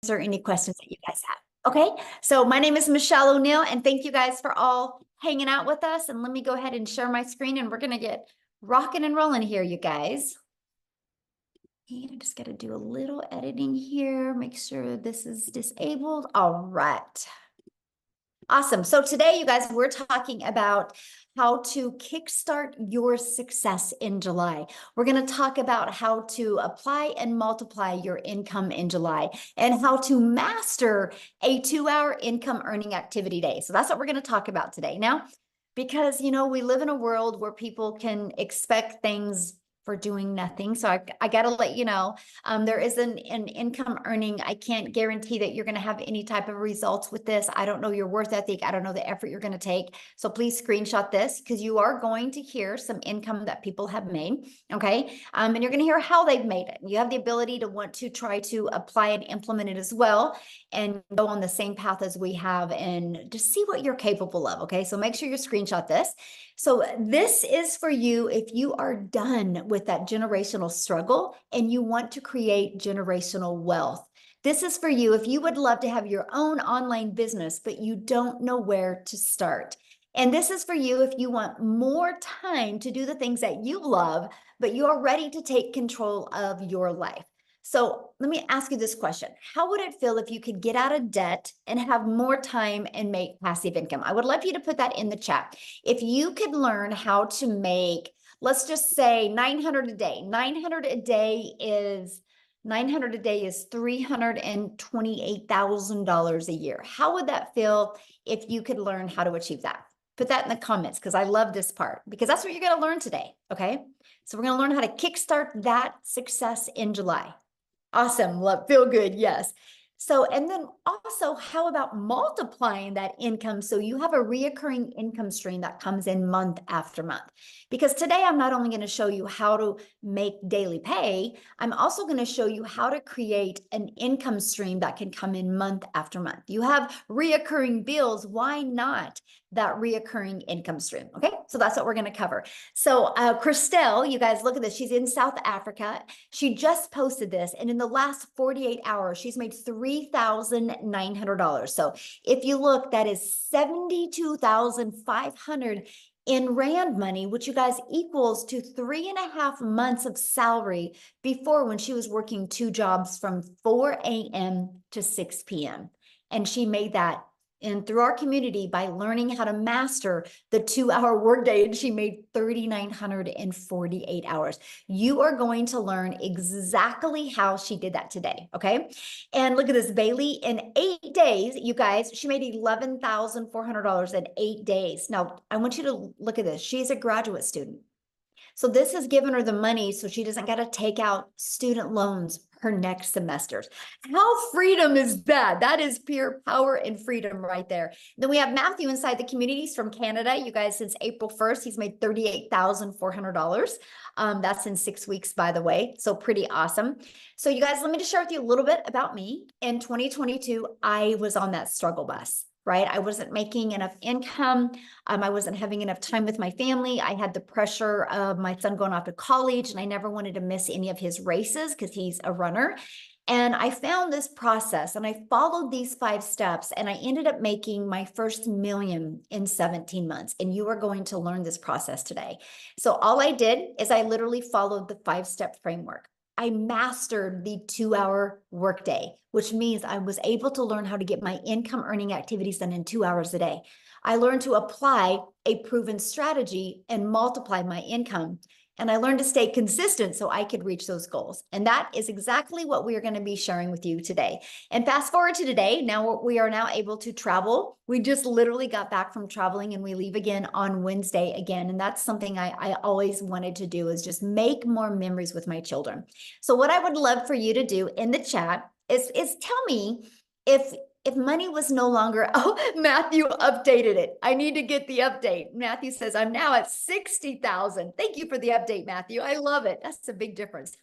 answer any questions that you guys have. Okay, so my name is Michelle O'Neill, and thank you guys for all hanging out with us. And let me go ahead and share my screen, and we're going to get rocking and rolling here, you guys. And I just got to do a little editing here, make sure this is disabled. All right. Awesome. So today, you guys, we're talking about how to kickstart your success in July. We're going to talk about how to apply and multiply your income in July and how to master a 2-hour income earning activity day. So that's what we're going to talk about today. Now, because, we live in a world where people can expect things for doing nothing. So I got to let you know, there is an income earning. I can't guarantee that you're going to have any type of results with this. I don't know your worth ethic. I don't know the effort you're going to take. So please screenshot this because you are going to hear some income that people have made. Okay. And you're going to hear how they've made it. You have the ability to want to try to apply and implement it as well and go on the same path as we have and just see what you're capable of. Okay. So make sure you screenshot this. So this is for you if you are done with that generational struggle and you want to create generational wealth. This is for you if you would love to have your own online business, but you don't know where to start. And this is for you if you want more time to do the things that you love, but you are ready to take control of your life. So let me ask you this question. How would it feel if you could get out of debt and have more time and make passive income? I would love you to put that in the chat. If you could learn how to make, let's just say 900 a day. 900 a day is $328,000 a year. How would that feel if you could learn how to achieve that? Put that in the comments because I love this part because that's what you're going to learn today. Okay. So we're going to learn how to kickstart that success in July. Awesome. Love, feel good. Yes. So, and then also, how about multiplying that income so you have a reoccurring income stream that comes in month after month? Because today I'm not only going to show you how to make daily pay, I'm also going to show you how to create an income stream that can come in month after month. You have reoccurring bills. Why not that reoccurring income stream? Okay, so that's what we're going to cover. So Christelle, you guys look at this. She's in South Africa. She just posted this, and in the last 48 hours, she's made $3,900. So if you look, that is 72,500 in Rand money, which you guys equals to 3.5 months of salary before when she was working 2 jobs from 4 a.m. to 6 p.m. And she made that and through our community by learning how to master the 2-hour workday, and she made 3,900 in 48 hours. You are going to learn exactly how she did that today, okay? And look at this, Bailey, in 8 days, you guys, she made $11,400 in 8 days. Now, I want you to look at this. She's a graduate student. So this has given her the money so she doesn't got to take out student loans her next semesters. How freedom is that? That is pure power and freedom right there. Then we have Matthew inside the communities from Canada. You guys, since April 1st, he's made $38,400. That's in 6 weeks, by the way. So pretty awesome. So you guys, let me just share with you a little bit about me. In 2022, I was on that struggle bus. Right? I wasn't making enough income. I wasn't having enough time with my family. I had the pressure of my son going off to college, and I never wanted to miss any of his races because he's a runner. And I found this process and I followed these 5 steps, and I ended up making my first million in 17 months. And you are going to learn this process today. So all I did is I literally followed the 5-step framework. I mastered the 2-hour workday, which means I was able to learn how to get my income earning activities done in 2 hours a day. I learned to apply a proven strategy and multiply my income. And I learned to stay consistent so I could reach those goals. And that is exactly what we are going to be sharing with you today. And fast forward to today, now we are now able to travel. We just literally got back from traveling, and we leave again on Wednesday again. And that's something I always wanted to do, is just make more memories with my children. So what I would love for you to do in the chat is tell me if money was no longer, oh, Matthew updated it. I need to get the update. Matthew says, I'm now at 60,000. Thank you for the update, Matthew. I love it. That's a big difference.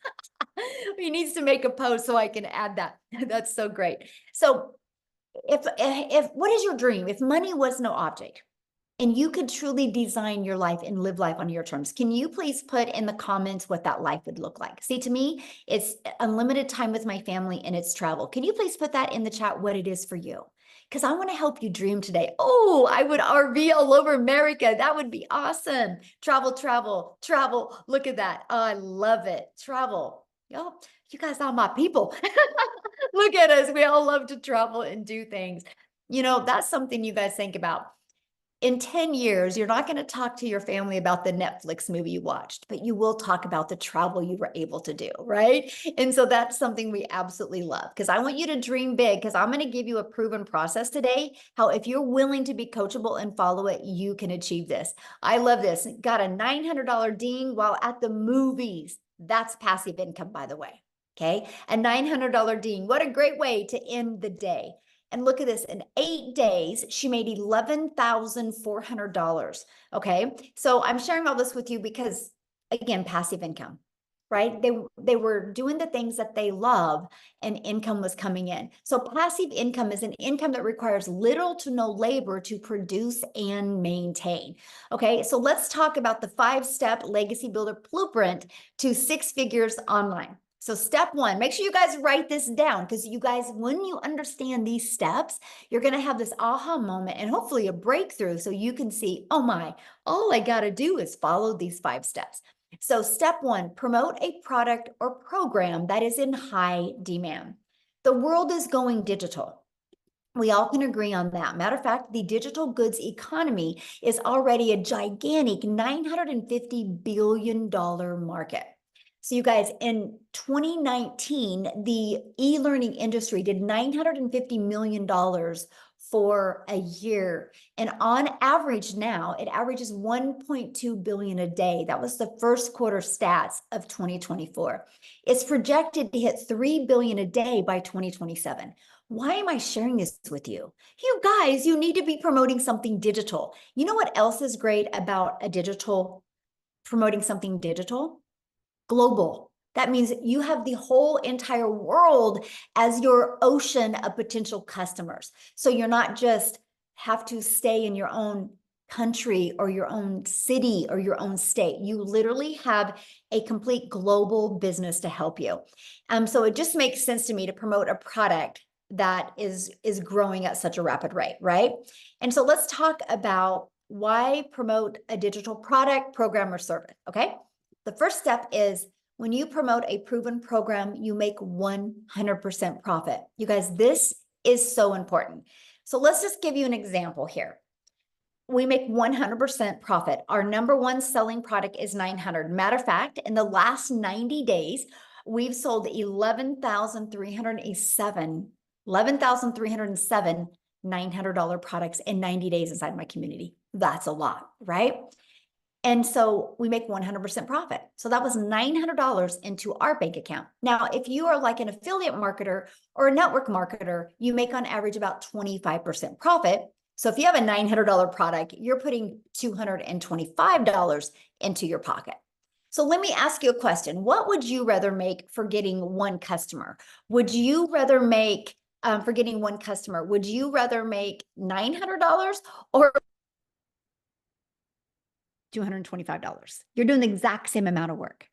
He needs to make a post so I can add that. That's so great. So if what is your dream? If money was no object and you could truly design your life and live life on your terms. Can you please put in the comments what that life would look like? See, to me, it's unlimited time with my family and it's travel. Can you please put that in the chat what it is for you? Because I want to help you dream today. Oh, I would RV all over America. That would be awesome. Travel, travel, travel. Look at that. Oh, I love it. Travel. Yo, you guys are my people. Look at us. We all love to travel and do things. You know, that's something you guys think about. In 10 years, you're not going to talk to your family about the Netflix movie you watched, but you will talk about the travel you were able to do, right? And so that's something we absolutely love, because I want you to dream big, because I'm going to give you a proven process today, how if you're willing to be coachable and follow it, you can achieve this. I love this. Got a $900 ding while at the movies. That's passive income, by the way. Okay. A $900 ding. What a great way to end the day. And look at this, in 8 days, she made $11,400. Okay. So I'm sharing all this with you because, again, passive income, right? They were doing the things that they love and income was coming in. So passive income is an income that requires little to no labor to produce and maintain. Okay. So let's talk about the 5-step legacy builder blueprint to 6 figures online. So step 1, make sure you guys write this down, because you guys, when you understand these steps, you're going to have this aha moment and hopefully a breakthrough, so you can see, oh my, all I got to do is follow these 5 steps. So step 1, promote a product or program that is in high demand. The world is going digital. We all can agree on that. Matter of fact, the digital goods economy is already a gigantic $950 billion market. So you guys, in 2019, the e-learning industry did $950 million for a year. And on average now, it averages 1.2 billion a day. That was the first quarter stats of 2024. It's projected to hit 3 billion a day by 2027. Why am I sharing this with you? You guys, you need to be promoting something digital. You know what else is great about promoting something digital? Global. That means you have the whole entire world as your ocean of potential customers. So you're not just have to stay in your own country or your own city or your own state. You literally have a complete global business to help you. So it just makes sense to me to promote a product that is growing at such a rapid rate, right? And so let's talk about why promote a digital product, program, or service, okay? The first step is, when you promote a proven program, you make 100% profit. You guys, this is so important. So let's just give you an example here. We make 100% profit. Our number one selling product is 900. Matter of fact, in the last 90 days, we've sold 11,307 $900 products in 90 days inside my community. That's a lot, right? And so we make 100% profit. So that was $900 into our bank account. Now, if you are like an affiliate marketer or a network marketer, you make on average about 25% profit. So if you have a $900 product, you're putting $225 into your pocket. So let me ask you a question. What would you rather make for getting one customer? Would you rather make, for getting one customer, would you rather make $900 or $225? You're doing the exact same amount of work.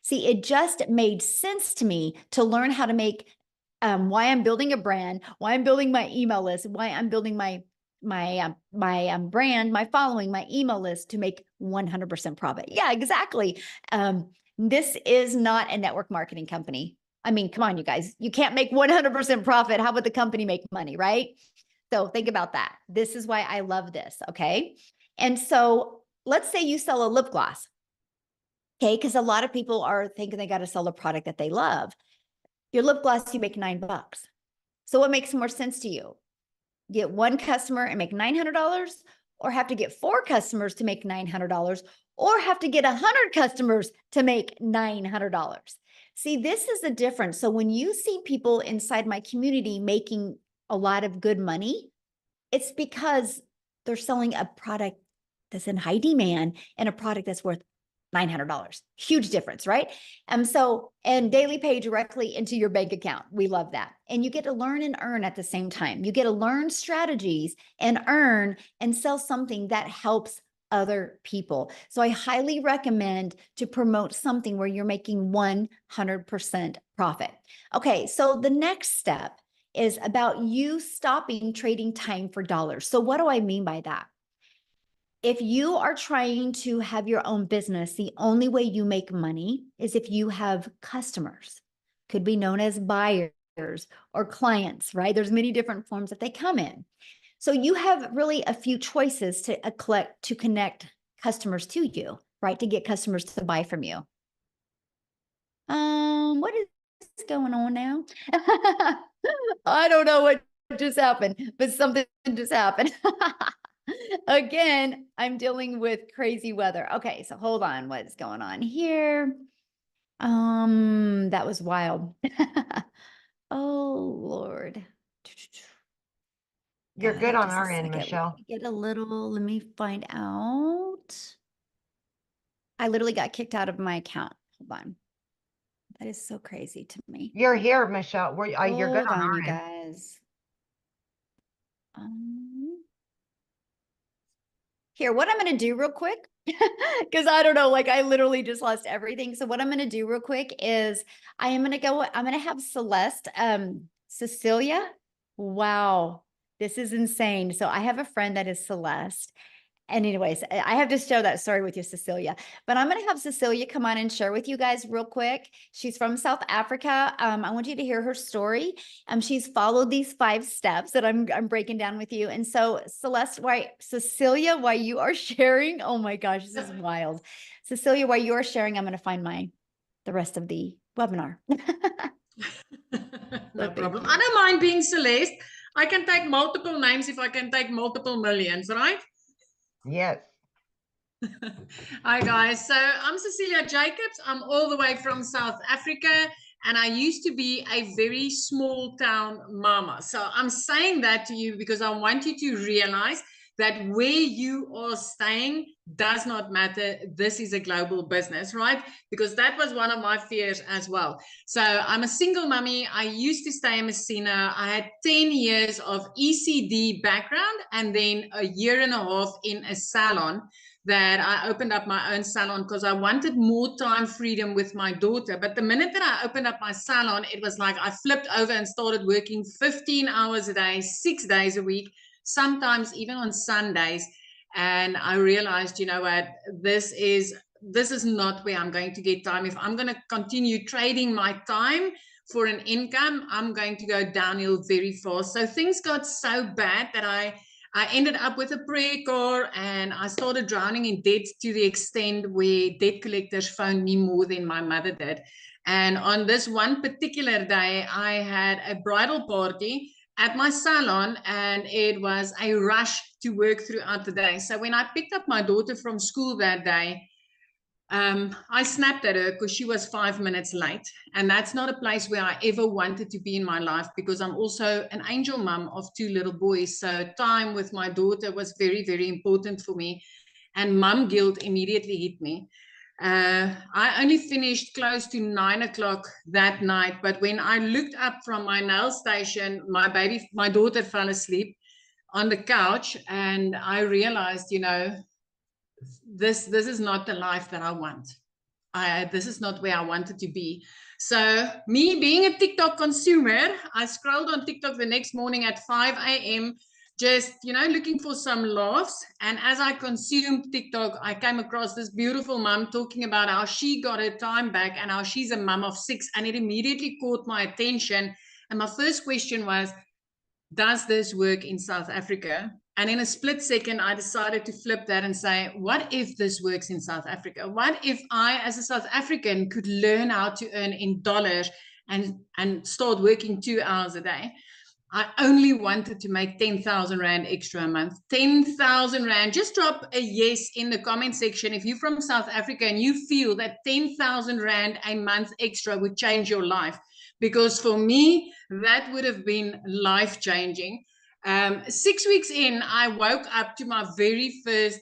See, it just made sense to me to learn how to make, why I'm building a brand, why I'm building my email list, why I'm building my brand, my following, my email list, to make 100% profit. Yeah, exactly. This is not a network marketing company. I mean, come on, you guys, you can't make 100% profit. How would the company make money, right? So think about that. This is why I love this, okay? And so let's say you sell a lip gloss, okay? Because a lot of people are thinking they got to sell a product that they love. Your lip gloss, you make $9. So what makes more sense to you? Get one customer and make $900, or have to get 4 customers to make $900, or have to get 100 customers to make $900? See, this is the difference. So when you see people inside my community making a lot of good money, it's because they're selling a product that's in high demand and a product that's worth $900. Huge difference, right? And daily pay directly into your bank account. We love that. And you get to learn and earn at the same time. You get to learn strategies and earn and sell something that helps other people. So I highly recommend to promote something where you're making 100% profit. Okay, so the next step is about you stopping trading time for dollars. So what do I mean by that? If you are trying to have your own business, the only way you make money is if you have customers, could be known as buyers or clients, right? There's many different forms that they come in. So you have really a few choices to connect customers to you, right? To get customers to buy from you. What is going on now? I don't know what just happened, but something just happened. Again, I'm dealing with crazy weather. Okay, so hold on, what's going on here? That was wild. Oh Lord. You're God, good on just a our end, second. Michelle. Let me find out. I literally got kicked out of my account. Hold on. That is so crazy to me. You're here, Michelle. You're good Hold on on, our you end. guys. Here, what I'm going to do real quick, because I don't know, like I literally just lost everything. So what I'm going to do real quick is I'm going to have Celeste, Cecilia. Wow, this is insane. So I have a friend that is Celeste. And anyways, I have to share that story with you, Cecilia. But I'm going to have Cecilia come on and share with you guys real quick. She's from South Africa. I want you to hear her story. She's followed these 5 steps that I'm breaking down with you. And so, Cecilia, while you are sharing, oh my gosh, this is wild. Cecilia, while you are sharing, I'm going to find the rest of the webinar. No problem. I don't mind being Celeste. I can take multiple names if I can take multiple millions, right? Yes. Hi guys, so I'm Cecilia Jacobs. I'm all the way from South Africa, and I used to be a very small town mama. So I'm saying that to you because I want you to realize that where you are staying does not matter. This is a global business, right? Because that was one of my fears as well. So I'm a single mummy. I used to stay in Messina. I had 10 years of ECD background and then a year and a half in a salon that I opened up my own salon because I wanted more time freedom with my daughter. But the minute that I opened up my salon, it was like I flipped over and started working 15 hours a day, 6 days a week, sometimes even on Sundays. And I realized, you know what, this is not where I'm going to get time. If I'm going to continue trading my time for an income, I'm going to go downhill very fast. So things got so bad that I ended up with a prayer car and I started drowning in debt to the extent where debt collectors phoned me more than my mother did. And on this one particular day, I had a bridal party at my salon and it was a rush to work throughout the day. So when I picked up my daughter from school that day, I snapped at her because she was 5 minutes late. And that's not a place where I ever wanted to be in my life because I'm also an angel mom of 2 little boys. So time with my daughter was very, very important for me. And mom guilt immediately hit me. I only finished close to 9 o'clock that night. But when I looked up from my nail station, my daughter fell asleep on the couch. And I realized, you know, this is not the life that I want. This is not where I wanted to be. So me being a TikTok consumer, I scrolled on TikTok the next morning at 5 a.m. just, you know, looking for some laughs. And as I consumed TikTok, I came across this beautiful mom talking about how she got her time back and how she's a mom of 6. And it immediately caught my attention. And my first question was, does this work in South Africa? And in a split second, I decided to flip that and say, what if this works in South Africa? What if I, as a South African, could learn how to earn in dollars and start working 2 hours a day? I only wanted to make 10,000 Rand extra a month. 10,000 Rand. Just drop a yes in the comment section if you're from South Africa and you feel that 10,000 Rand a month extra would change your life. Because for me, that would have been life-changing. 6 weeks in, I woke up to my very first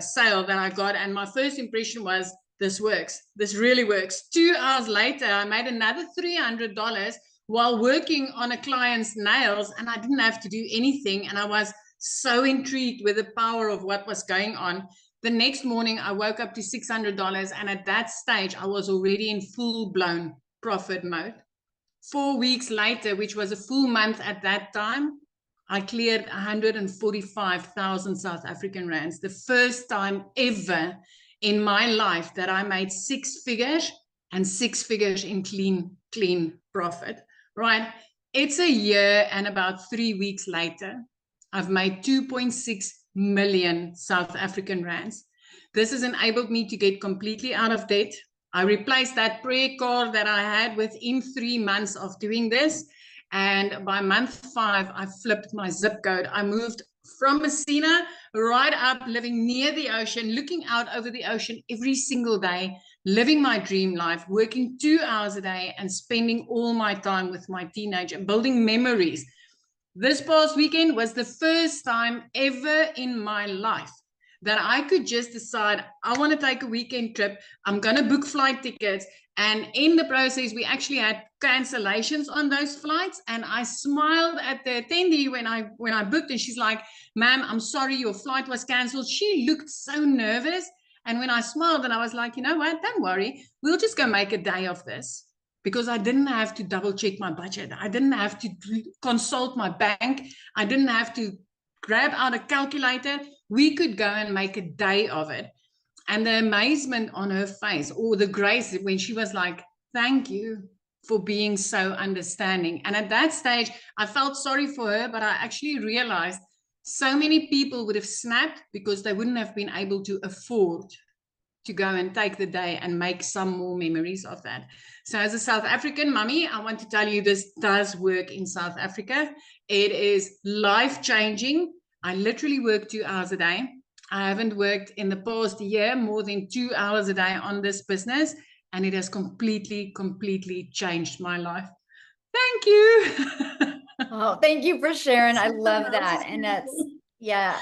sale that I got, and my first impression was, this works. This really works. 2 hours later, I made another $300 while working on a client's nails, and I didn't have to do anything. And I was so intrigued with the power of what was going on. The next morning, I woke up to $600. And at that stage, I was already in full-blown profit mode. 4 weeks later, which was a full month at that time, I cleared 145,000 South African rands. The first time ever in my life that I made 6 figures, and 6 figures in clean profit, right? It's a year and about 3 weeks later, I've made 2.6 million South African rands. This has enabled me to get completely out of debt. I replaced that prayer card that I had within 3 months of doing this. And by month 5, I flipped my zip code. I moved from Messina right up, living near the ocean, looking out over the ocean every single day, living my dream life, working 2 hours a day and spending all my time with my teenager, building memories. This past weekend was the first time ever in my life that I could just decide, I want to take a weekend trip. I'm going to book flight tickets. And in the process, we actually had cancellations on those flights. And I smiled at the attendee when I booked, and she's like, "Ma'am, I'm sorry, your flight was canceled." She looked so nervous. And when I smiled, and I was like, "You know what? Don't worry. We'll just go make a day of this." Because I didn't have to double check my budget. I didn't have to consult my bank. I didn't have to grab out a calculator. We could go and make a day of it. And the amazement on her face, or the grace when she was like, "Thank you for being so understanding." And at that stage, I felt sorry for her, but I actually realized so many people would have snapped because they wouldn't have been able to afford to go and take the day and make some more memories of that. So as a South African mummy, I want to tell you this does work in South Africa. It is life-changing. I literally work 2 hours a day. I haven't worked in the past year more than 2 hours a day on this business, and it has completely changed my life. Thank you. Oh, thank you for sharing. I love that. And that's, yeah,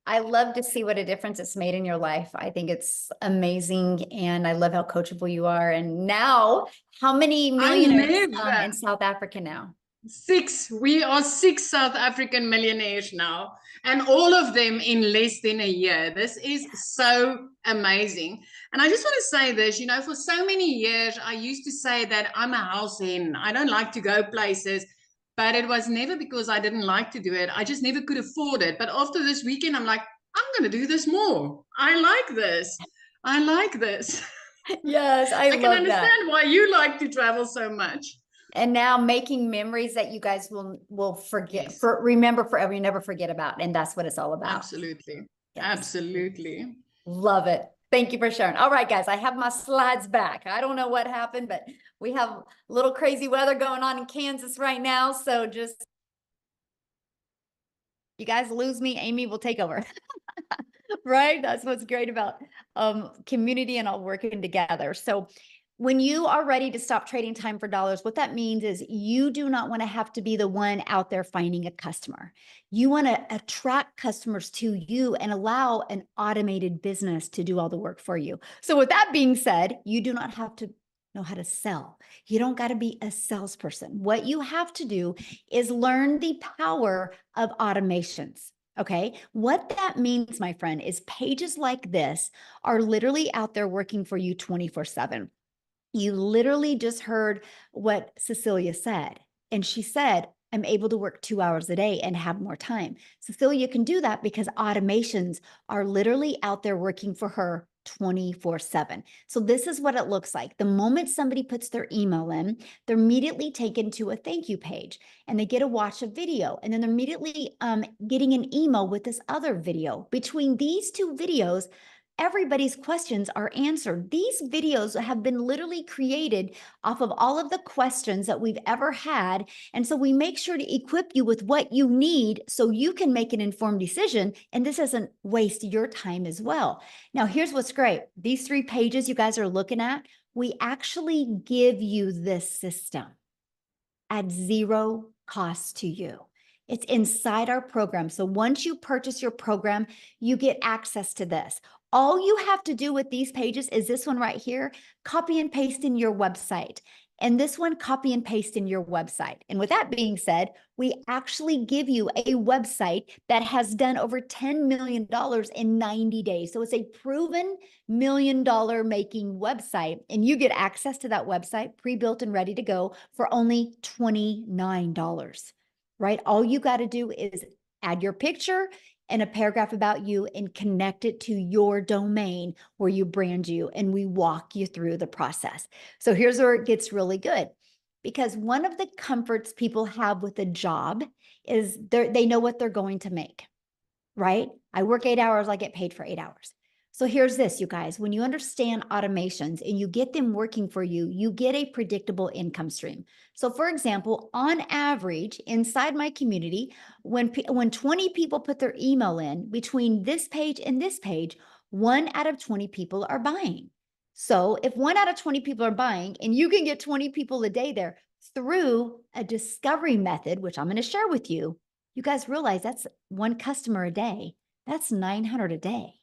I love to see what a difference it's made in your life. I think it's amazing. And I love how coachable you are. And now, how many millionaires in South Africa now? 6. We are 6 South African millionaires now, and all of them in less than a year. This is so amazing. And I just want to say this, you know, for so many years, I used to say that I'm a house hen. I don't like to go places, but it was never because I didn't like to do it. I just never could afford it. But after this weekend, I'm like, I'm going to do this more. I like this. I like this. Yes, I can love understand why you like to travel so much. And now making memories that you guys will forget, remember forever, you never forget about. And that's what it's all about. Absolutely. Yes. Absolutely. Love it. Thank you for sharing. All right, guys, I have my slides back. I don't know what happened, but we have a little crazy weather going on in Kansas right now. So just, you guys lose me, Amy will take over. Right? That's what's great about community and all working together. So when you are ready to stop trading time for dollars, what that means is you do not want to have to be the one out there finding a customer. You want to attract customers to you and allow an automated business to do all the work for you. So with that being said, you do not have to know how to sell. You don't got to be a salesperson. What you have to do is learn the power of automations. Okay, what that means, my friend, is pages like this are literally out there working for you 24/7. You literally just heard what Cecilia said. And she said, I'm able to work 2 hours a day and have more time. Cecilia can do that because automations are literally out there working for her 24/7. So this is what it looks like. The moment somebody puts their email in, they're immediately taken to a thank you page and they get to watch a video. And then they're immediately getting an email with this other video. Between these 2 videos, everybody's questions are answered. These videos have been literally created off of all of the questions that we've ever had. And so we make sure to equip you with what you need so you can make an informed decision. And this doesn't waste your time as well. Now, here's what's great. These 3 pages you guys are looking at, we actually give you this system at 0 cost to you. It's inside our program. So once you purchase your program, you get access to this. All you have to do with these pages is this one right here, copy and paste in your website. And this one, copy and paste in your website. And with that being said, we actually give you a website that has done over $10 million in 90 days. So it's a proven $1 million making website. And you get access to that website pre-built and ready to go for only $29, right? All you got to do is add your picture and a paragraph about you and connect it to your domain where you brand you, and we walk you through the process. So here's where it gets really good, because one of the comforts people have with a job is they know what they're going to make, right? I work 8 hours, I get paid for 8 hours. So here's this, you guys, when you understand automations and you get them working for you, you get a predictable income stream. So for example, on average, inside my community, when 20 people put their email in between this page and this page, 1 out of 20 people are buying. So if 1 out of 20 people are buying and you can get 20 people a day there through a discovery method, which I'm going to share with you, you guys realize that's 1 customer a day. That's 900 a day.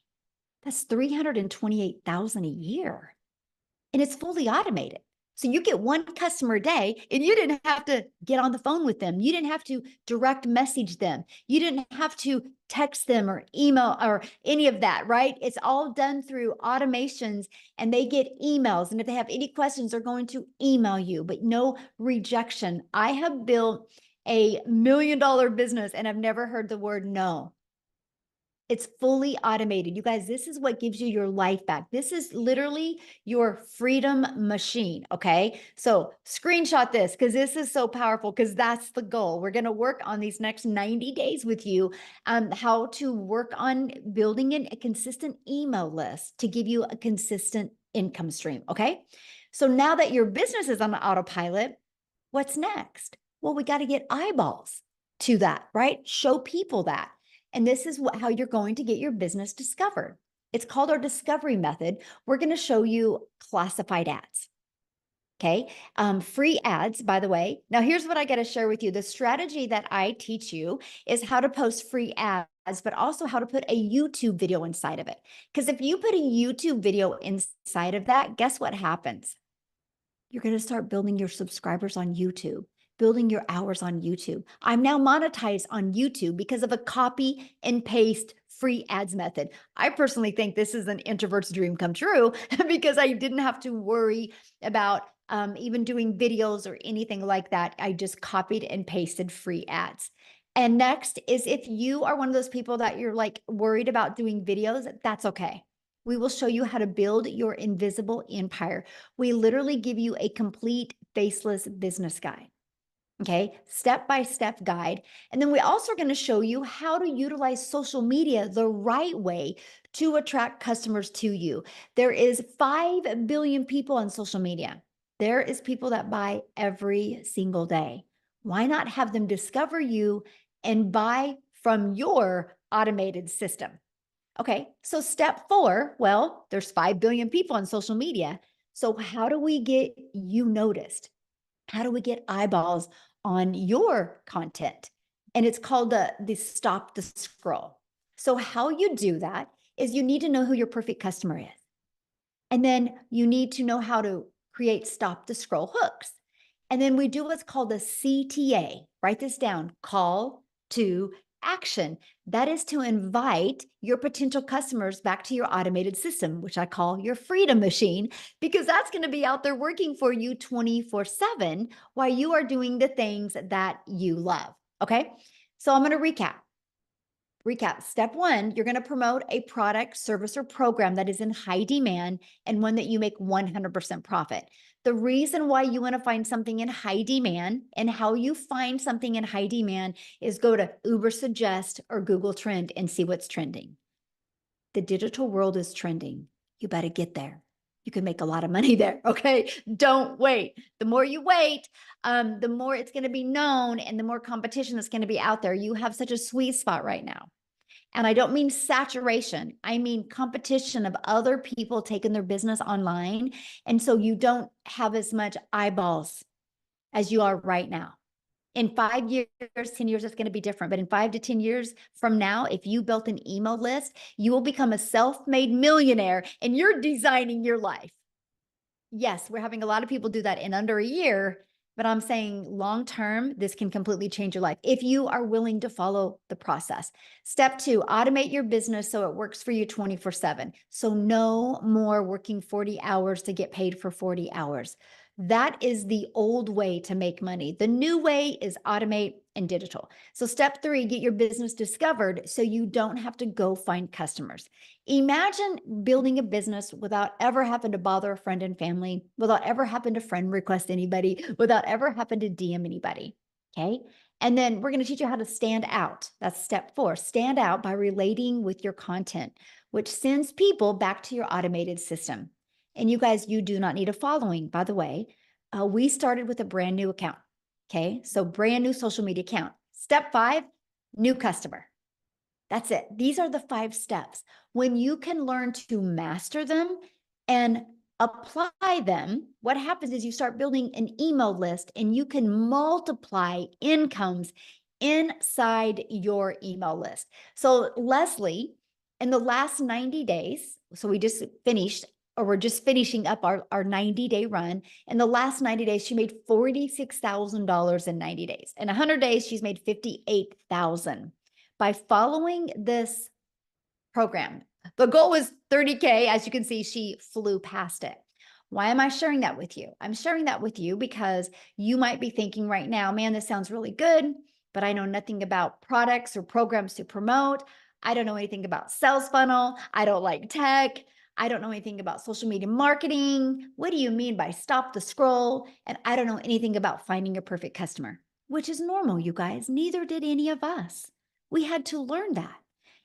That's 328,000 a year. And it's fully automated. So you get 1 customer a day and you didn't have to get on the phone with them. You didn't have to direct message them. You didn't have to text them or email or any of that, right? It's all done through automations, and they get emails. And if they have any questions, they're going to email you, but no rejection. I have built a $1 million business and I've never heard the word no. It's fully automated. You guys, this is what gives you your life back. This is literally your freedom machine, okay? So screenshot this because this is so powerful, because that's the goal. We're going to work on these next 90 days with you, how to work on building a consistent email list to give you a consistent income stream, okay? So now that your business is on autopilot, what's next? Well, we got to get eyeballs to that, right? Show people that. And this is how you're going to get your business discovered. It's called our discovery method. We're going to show you classified ads. Okay. Free ads, by the way. Now, here's what I got to share with you. The strategy that I teach you is how to post free ads, but also how to put a YouTube video inside of it. Because if you put a YouTube video inside of that, guess what happens? You're going to start building your subscribers on YouTube, building your hours on YouTube. I'm now monetized on YouTube because of a copy and paste free ads method. I personally think this is an introvert's dream come true because I didn't have to worry about even doing videos or anything like that. I just copied and pasted free ads. And next is, if you are one of those people that you're like worried about doing videos, that's okay. We will show you how to build your invisible empire. We literally give you a complete faceless business guide. Okay, step-by-step guide. And then we also are going to show you how to utilize social media the right way to attract customers to you. There is 5 billion people on social media. There is people that buy every single day. Why not have them discover you and buy from your automated system? Okay, so step 4, well, there's 5 billion people on social media. So how do we get you noticed? How do we get eyeballs on your content? And it's called the stop the scroll. So how you do that is you need to know who your perfect customer is. And then you need to know how to create stop the scroll hooks. And then we do what's called a CTA. Write this down: call to action. That is to invite your potential customers back to your automated system, which I call your freedom machine, because that's going to be out there working for you 24/7 while you are doing the things that you love. Okay. So I'm going to recap. Step 1, you're going to promote a product, service, or program that is in high demand and one that you make 100% profit. The reason why you want to find something in high demand, and how you find something in high demand, is go to Uber Suggest or Google Trend and see what's trending. The digital world is trending. You better get there. You can make a lot of money there. Okay. Don't wait. The more you wait, the more it's going to be known and the more competition that's going to be out there. You have such a sweet spot right now. And I don't mean saturation. I mean competition of other people taking their business online. And so you don't have as much eyeballs as you are right now. In 5 years, 10 years, it's going to be different. But in 5 to 10 years from now, if you built an email list, you will become a self-made millionaire and you're designing your life. Yes, we're having a lot of people do that in under a year, but I'm saying long term, this can completely change your life if you are willing to follow the process. Step 2, automate your business so it works for you 24/7. So no more working 40 hours to get paid for 40 hours. That is the old way to make money. The new way is automate and digital. So step 3, get your business discovered so you don't have to go find customers. Imagine building a business without ever having to bother a friend and family, without ever having to friend request anybody, without ever having to DM anybody. Okay. And then we're going to teach you how to stand out. That's step 4. Stand out by relating with your content, which sends people back to your automated system. And you guys, you do not need a following, by the way. We started with a brand new account. Okay. So brand new social media account. Step 5, new customer. That's it. These are the 5 steps. When you can learn to master them and apply them, what happens is you start building an email list and you can multiply incomes inside your email list. So Leslie, in the last 90 days, so we just finished, or we're just finishing up our 90-day run. In the last 90 days, she made $46,000 in 90 days. In 100 days, she's made $58,000. By following this program. The goal was 30K. As you can see, she flew past it. Why am I sharing that with you? I'm sharing that with you because you might be thinking right now, man, this sounds really good, but I know nothing about products or programs to promote. I don't know anything about sales funnel. I don't like tech. I don't know anything about social media marketing. What do you mean by stop the scroll? And I don't know anything about finding a perfect customer, which is normal, you guys. Neither did any of us. We had to learn that.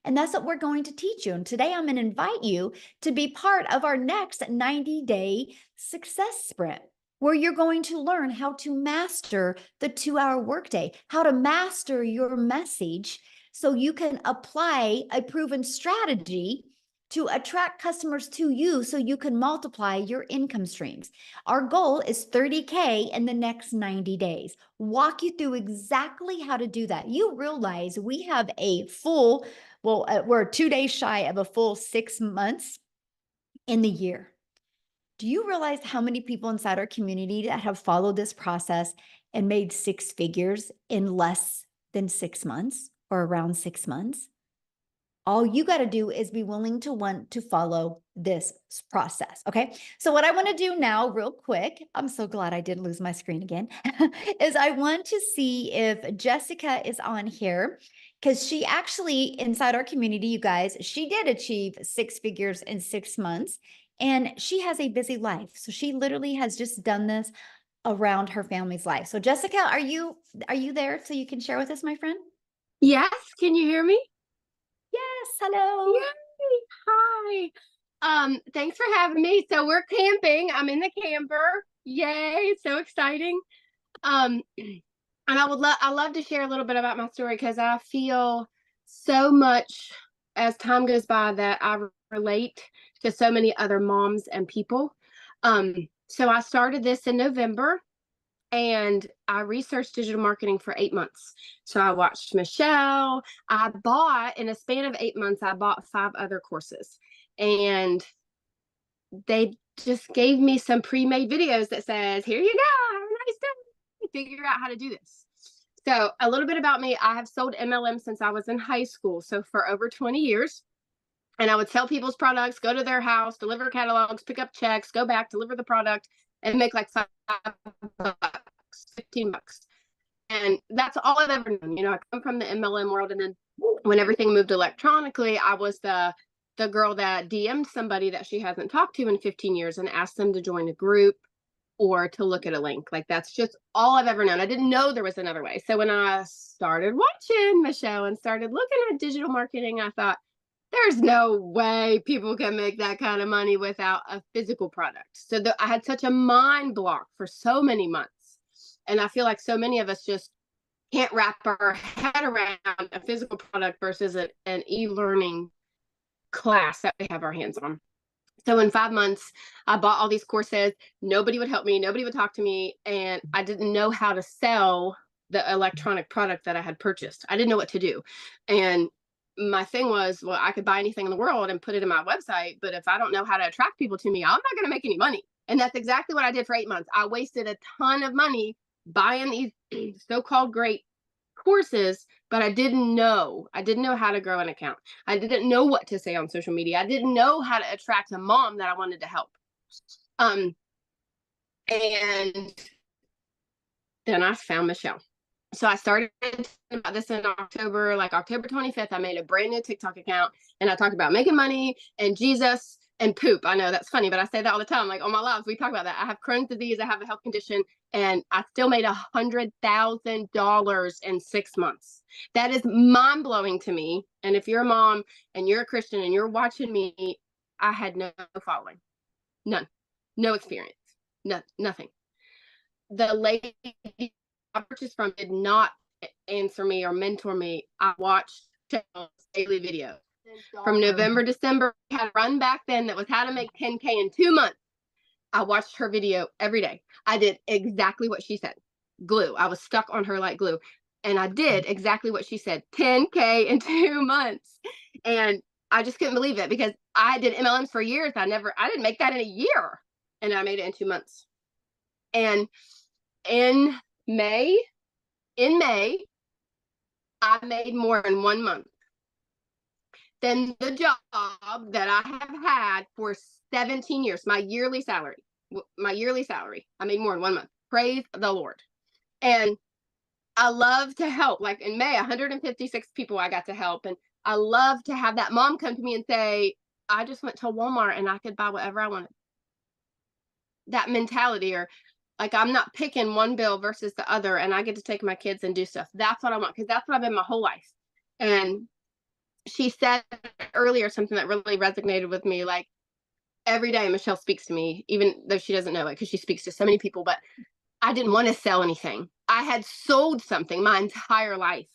And that's what we're going to teach you. And today I'm going to invite you to be part of our next 90-day success sprint, where you're going to learn how to master the 2-hour workday, how to master your message so you can apply a proven strategy to attract customers to you so you can multiply your income streams. Our goal is 30K in the next 90 days. Walk you through exactly how to do that. You realize we have a full, we're 2 days shy of a full 6 months in the year. Do you realize how many people inside our community that have followed this process and made 6 figures in less than 6 months or around 6 months? All you got to do is be willing to want to follow this process. Okay. So what I want to do now real quick, I'm so glad I didn't lose my screen again, is I want to see if Jessica is on here, because she actually, inside our community, you guys, she did achieve 6 figures in 6 months and she has a busy life. So she literally has just done this around her family's life. So Jessica, are you there so you can share with us, my friend? Yes, can you hear me? Yes, hello. Yay. Hi. Thanks for having me. So we're camping. I'm in the camper. Yay, so exciting. And I love to share a little bit about my story because I feel so much as time goes by that I relate to so many other moms and people. So I started this in November. And I researched digital marketing for 8 months. So I watched Michelle. In a span of 8 months, I bought 5 other courses. And they just gave me some pre-made videos that says, here you go, have a nice day. Figure out how to do this. So a little bit about me. I have sold MLM since I was in high school. So for over 20 years. And I would sell people's products, go to their house, deliver catalogs, pick up checks, go back, deliver the product, and make like $5, $15. And that's all I've ever known. You know, I come from the MLM world, and then when everything moved electronically, I was the girl that DM'd somebody that she hasn't talked to in 15 years and asked them to join a group or to look at a link. Like, that's just all I've ever known. I didn't know there was another way. So when I started watching Michelle and started looking at digital marketing, I thought, there's no way people can make that kind of money without a physical product. So I had such a mind block for so many months. And I feel like so many of us just can't wrap our head around a physical product versus an e-learning class that we have our hands on. So in 5 months, I bought all these courses. Nobody would help me. Nobody would talk to me. And I didn't know how to sell the electronic product that I had purchased. I didn't know what to do. And my thing was, well, I could buy anything in the world and put it in my website, but if I don't know how to attract people to me, I'm not going to make any money. And that's exactly what I did for 8 months. I wasted a ton of money buying these so-called great courses, but I didn't know how to grow an account. I didn't know what to say on social media. I didn't know how to attract a mom that I wanted to help. And then I found Michelle. So I started talking about this in October, like October 25th. I made a brand new TikTok account, and I talked about making money and Jesus and poop. I know that's funny, but I say that all the time. Like on my lives, we talk about that. I have Crohn's disease. I have a health condition, and I still made $100,000 in 6 months. That is mind blowing to me. And if you're a mom and you're a Christian and you're watching me, I had no following, none, no experience, nothing. The lady I purchased from did not answer me or mentor me. I watched daily videos from November, December. I had a run back then that was how to make 10K in 2 months. I watched her video every day. I did exactly what she said. Glue. I was stuck on her like glue. And I did exactly what she said. 10K in 2 months. And I just couldn't believe it because I did MLMs for years. I didn't make that in a year. And I made it in 2 months. And in May, I made more in 1 month than the job that I have had for 17 years. My yearly salary, I made more in 1 month. Praise the Lord. And I love to help. Like in May, 156 people I got to help. And I love to have that mom come to me and say, I just went to Walmart and I could buy whatever I wanted. That mentality, or like I'm not picking one bill versus the other, and I get to take my kids and do stuff. That's what I want, because that's what I've been my whole life. And she said earlier something that really resonated with me. Like every day Michelle speaks to me, even though she doesn't know it because she speaks to so many people, but I didn't want to sell anything. I had sold something my entire life,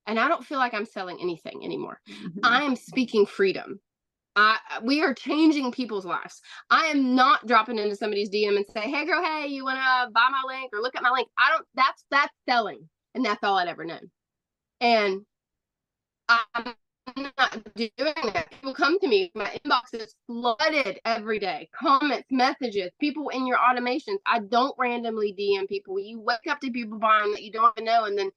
and I don't feel like I'm selling anything anymore. I am speaking freedom. We are changing people's lives. I am not dropping into somebody's DM and say, hey girl, hey, you want to buy my link or look at my link? That's selling. And that's all I'd ever known. And I'm not doing that. People come to me, my inbox is flooded every day. Comments, messages, people in your automations. I don't randomly DM people. You wake up to people buying that you don't even know, and then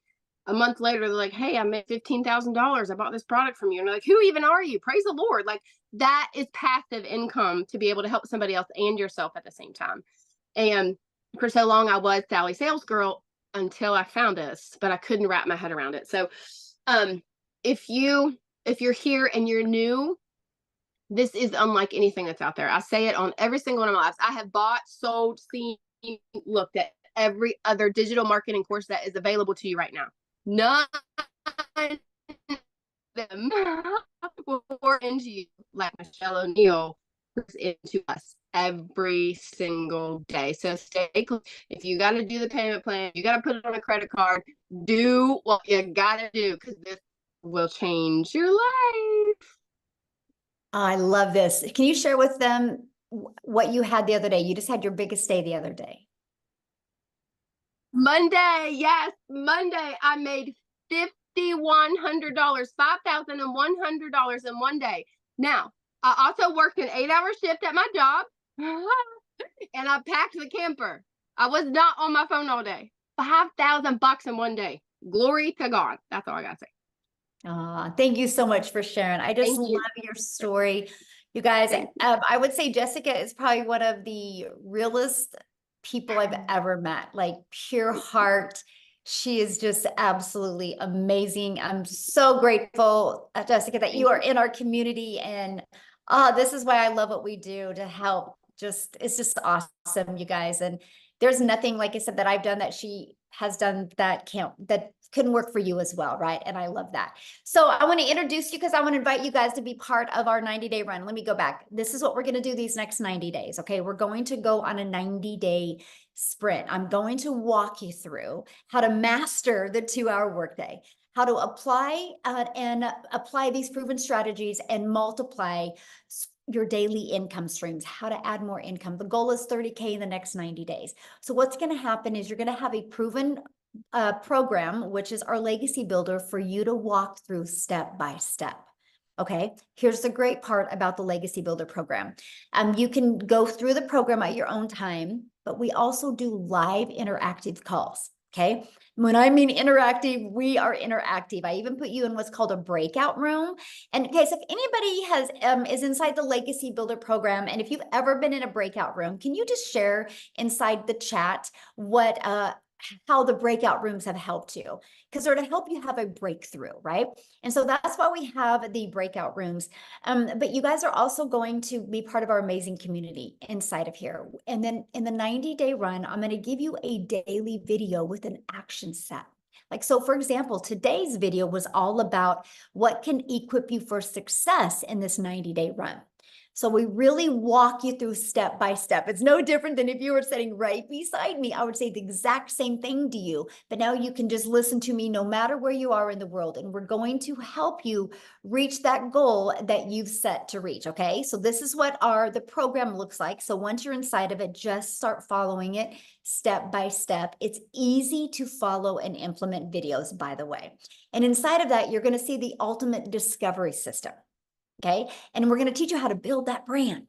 a month later, they're like, hey, I made $15,000. I bought this product from you. And they're like, who even are you? Praise the Lord. Like that is passive income to be able to help somebody else and yourself at the same time. And for so long, I was Sally Sales Girl until I found this, but I couldn't wrap my head around it. So if you're here and you're new, this is unlike anything that's out there. I say it on every single one of my lives. I have bought, sold, seen, looked at every other digital marketing course that is available to you right now. None of them will pour into you like Michelle O'Neill pours into us every single day. So stay close. If you got to do the payment plan, you got to put it on a credit card, do what you got to do, because this will change your life. I love this. Can you share with them what you had the other day? You just had your biggest day the other day. Monday, yes, Monday, I made $5,100, $5,100 in one day. Now, I also worked an 8-hour shift at my job, and I packed the camper. I was not on my phone all day. $5,000 in one day. Glory to God. That's all I gotta say. Thank you so much for sharing. I just love your story. You guys, I would say Jessica is probably one of the realest people I've ever met, like pure heart. She is just absolutely amazing. I'm so grateful, Jessica, that you are in our community. And this is why I love what we do to help. It's just awesome, you guys. And there's nothing, like I said, that I've done that she has done that couldn't work for you as well, right? And I love that. So I want to introduce you because I want to invite you guys to be part of our 90-day run. Let me go back. This is what we're going to do these next 90 days. Okay. We're going to go on a 90-day sprint. I'm going to walk you through how to master the 2-hour workday, how to apply these proven strategies and multiply your daily income streams, how to add more income. The goal is 30K in the next 90 days. So what's going to happen is you're going to have a proven program, which is our legacy builder for you to walk through step by step. Okay, here's the great part about the Legacy Builder program. You can go through the program at your own time, but we also do live interactive calls. Okay, when I mean interactive, we are interactive. I even put you in what's called a breakout room. And guys, if anybody is inside the Legacy Builder program, and if you've ever been in a breakout room, can you just share inside the chat what how the breakout rooms have helped you? Because they're to help you have a breakthrough, right? And so that's why we have the breakout rooms. But you guys are also going to be part of our amazing community inside of here. And then in the 90-day run, I'm going to give you a daily video with an action set. Like, so for example, today's video was all about what can equip you for success in this 90-day run. So we really walk you through step by step. It's no different than if you were sitting right beside me. I would say the exact same thing to you, but now you can just listen to me no matter where you are in the world. And we're going to help you reach that goal that you've set to reach. Okay. So this is what the program looks like. So once you're inside of it, just start following it step by step. It's easy to follow and implement videos, by the way. And inside of that, you're going to see the ultimate discovery system. Okay. And we're going to teach you how to build that brand.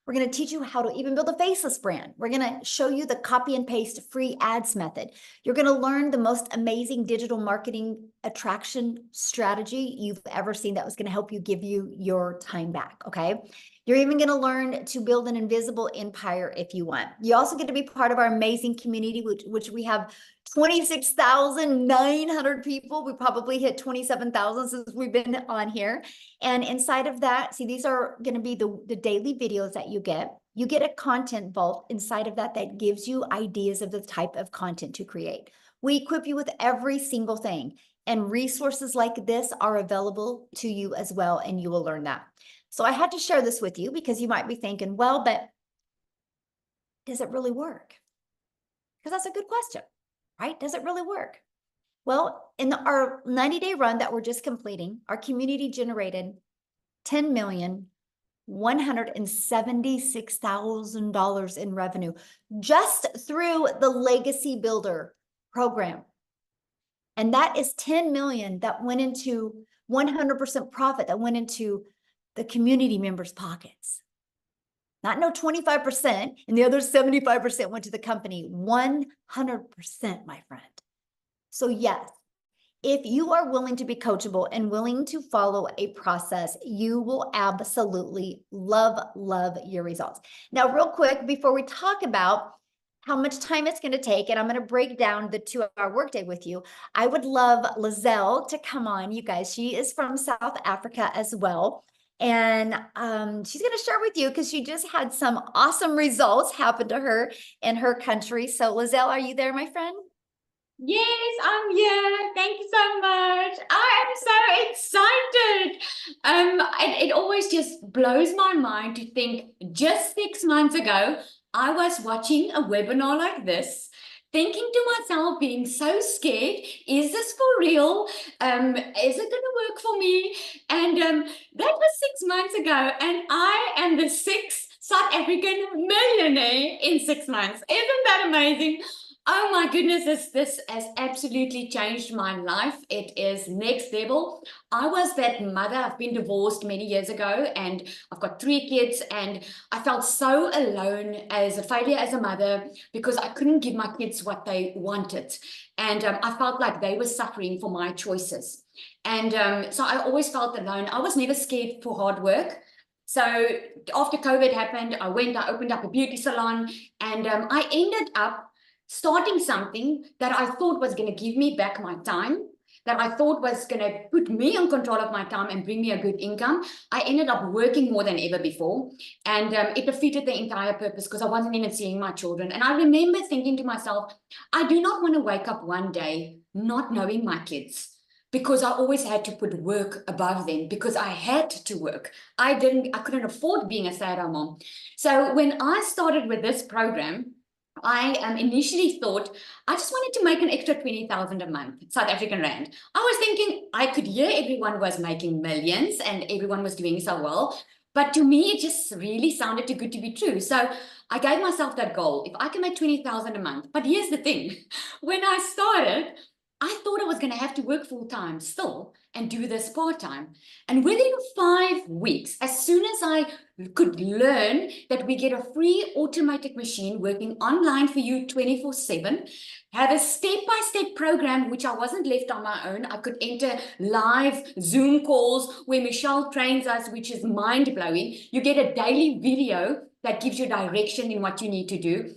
We're going to teach you how to even build a faceless brand. We're going to show you the copy and paste free ads method. You're going to learn the most amazing digital marketing attraction strategy you've ever seen that was going to help you give you your time back. Okay. You're even going to learn to build an invisible empire if you want. You also get to be part of our amazing community, which we have 26,900 people. We probably hit 27,000 since we've been on here. And inside of that, see, these are going to be the daily videos that you get. You get a content vault inside of that gives you ideas of the type of content to create. We equip you with every single thing, and resources like this are available to you as well, and you will learn that. So I had to share this with you because you might be thinking, well, but does it really work? Because that's a good question, right? Does it really work? Well, in our 90-day run that we're just completing, our community generated $10,176,000 in revenue just through the Legacy Builder program. And that is 10 million that went into 100% profit that went into the community members' pockets. Not no 25%, and the other 75% went to the company. 100%, my friend. So yes, if you are willing to be coachable and willing to follow a process, you will absolutely love your results. Now, real quick, before we talk about how much time it's going to take, and I'm going to break down the 2-hour workday with you, I would love Lizelle to come on, you guys. She is from South Africa as well. And she's going to share with you because she just had some awesome results happen to her in her country. So Lizelle, are you there, my friend? Yes, I'm here. Thank you so much. I am so excited. It always just blows my mind to think just 6 months ago, I was watching a webinar like this, thinking to myself, being so scared, is this for real? Is it going to work for me? And that was 6 months ago, and I am the 6th South African millionaire in 6 months. Isn't that amazing? Oh my goodness, this has absolutely changed my life. It is next level. I was that mother. I've been divorced many years ago, and I've got 3 kids, and I felt so alone as a failure as a mother because I couldn't give my kids what they wanted. And I felt like they were suffering for my choices. And so I always felt alone. I was never scared for hard work. So after COVID happened, I opened up a beauty salon, and I ended up starting something that I thought was going to give me back my time, that I thought was going to put me in control of my time and bring me a good income. I ended up working more than ever before, and it defeated the entire purpose because I wasn't even seeing my children. And I remember thinking to myself, I do not want to wake up one day not knowing my kids, because I always had to put work above them because I had to work. I couldn't afford being a stay-at-home mom. So when I started with this program, I initially thought I just wanted to make an extra 20,000 a month, South African rand. I was thinking I could hear everyone was making millions and everyone was doing so well. But to me, it just really sounded too good to be true. So I gave myself that goal. If I can make 20,000 a month, but here's the thing. When I started, I thought I was going to have to work full time still and do this part time. And within 5 weeks, as soon as I could learn that we get a free automatic machine working online for you 24/7, have a step-by-step program, which I wasn't left on my own. I could enter live Zoom calls where Michelle trains us, which is mind-blowing. You get a daily video that gives you direction in what you need to do.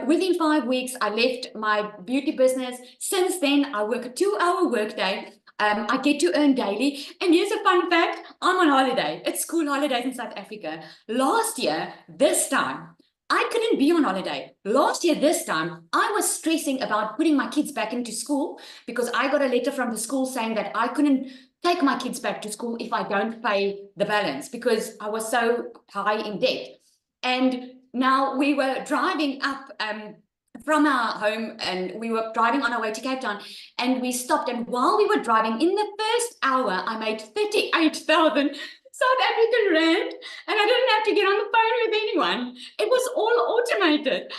Within 5 weeks, I left my beauty business. Since then, I work a 2-hour workday. I get to earn daily. And here's a fun fact. I'm on holiday. It's school holidays in South Africa. Last year, this time, I couldn't be on holiday. Last year, this time, I was stressing about putting my kids back into school because I got a letter from the school saying that I couldn't take my kids back to school if I don't pay the balance because I was so high in debt. And now we were driving up from our home and we were driving on our way to Cape Town and we stopped. And while we were driving, in the first hour, I made 38,000 South African rand and I didn't have to get on the phone with anyone. It was all automated.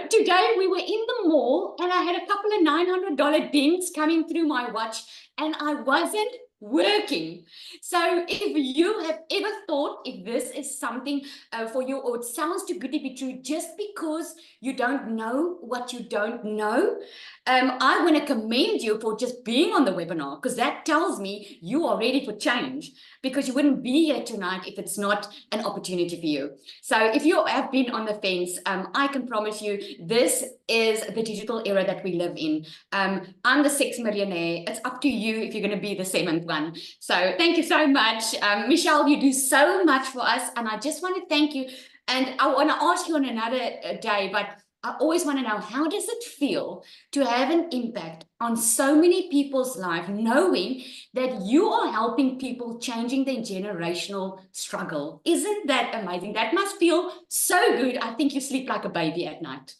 Today we were in the mall and I had a couple of $900 dings coming through my watch and I wasn't working. So if you have ever thought if this is something for you or it sounds too good to be true just because you don't know what you don't know, I want to commend you for just being on the webinar because that tells me you are ready for change because you wouldn't be here tonight if it's not an opportunity for you. So if you have been on the fence, I can promise you this is the digital era that we live in. I'm the 6th millionaire. It's up to you if you're going to be the 7th one. So thank you so much. Michelle, you do so much for us. And I just want to thank you. And I want to ask you on another day, but I always want to know, how does it feel to have an impact on so many people's lives, knowing that you are helping people changing their generational struggle? Isn't that amazing? That must feel so good. I think you sleep like a baby at night.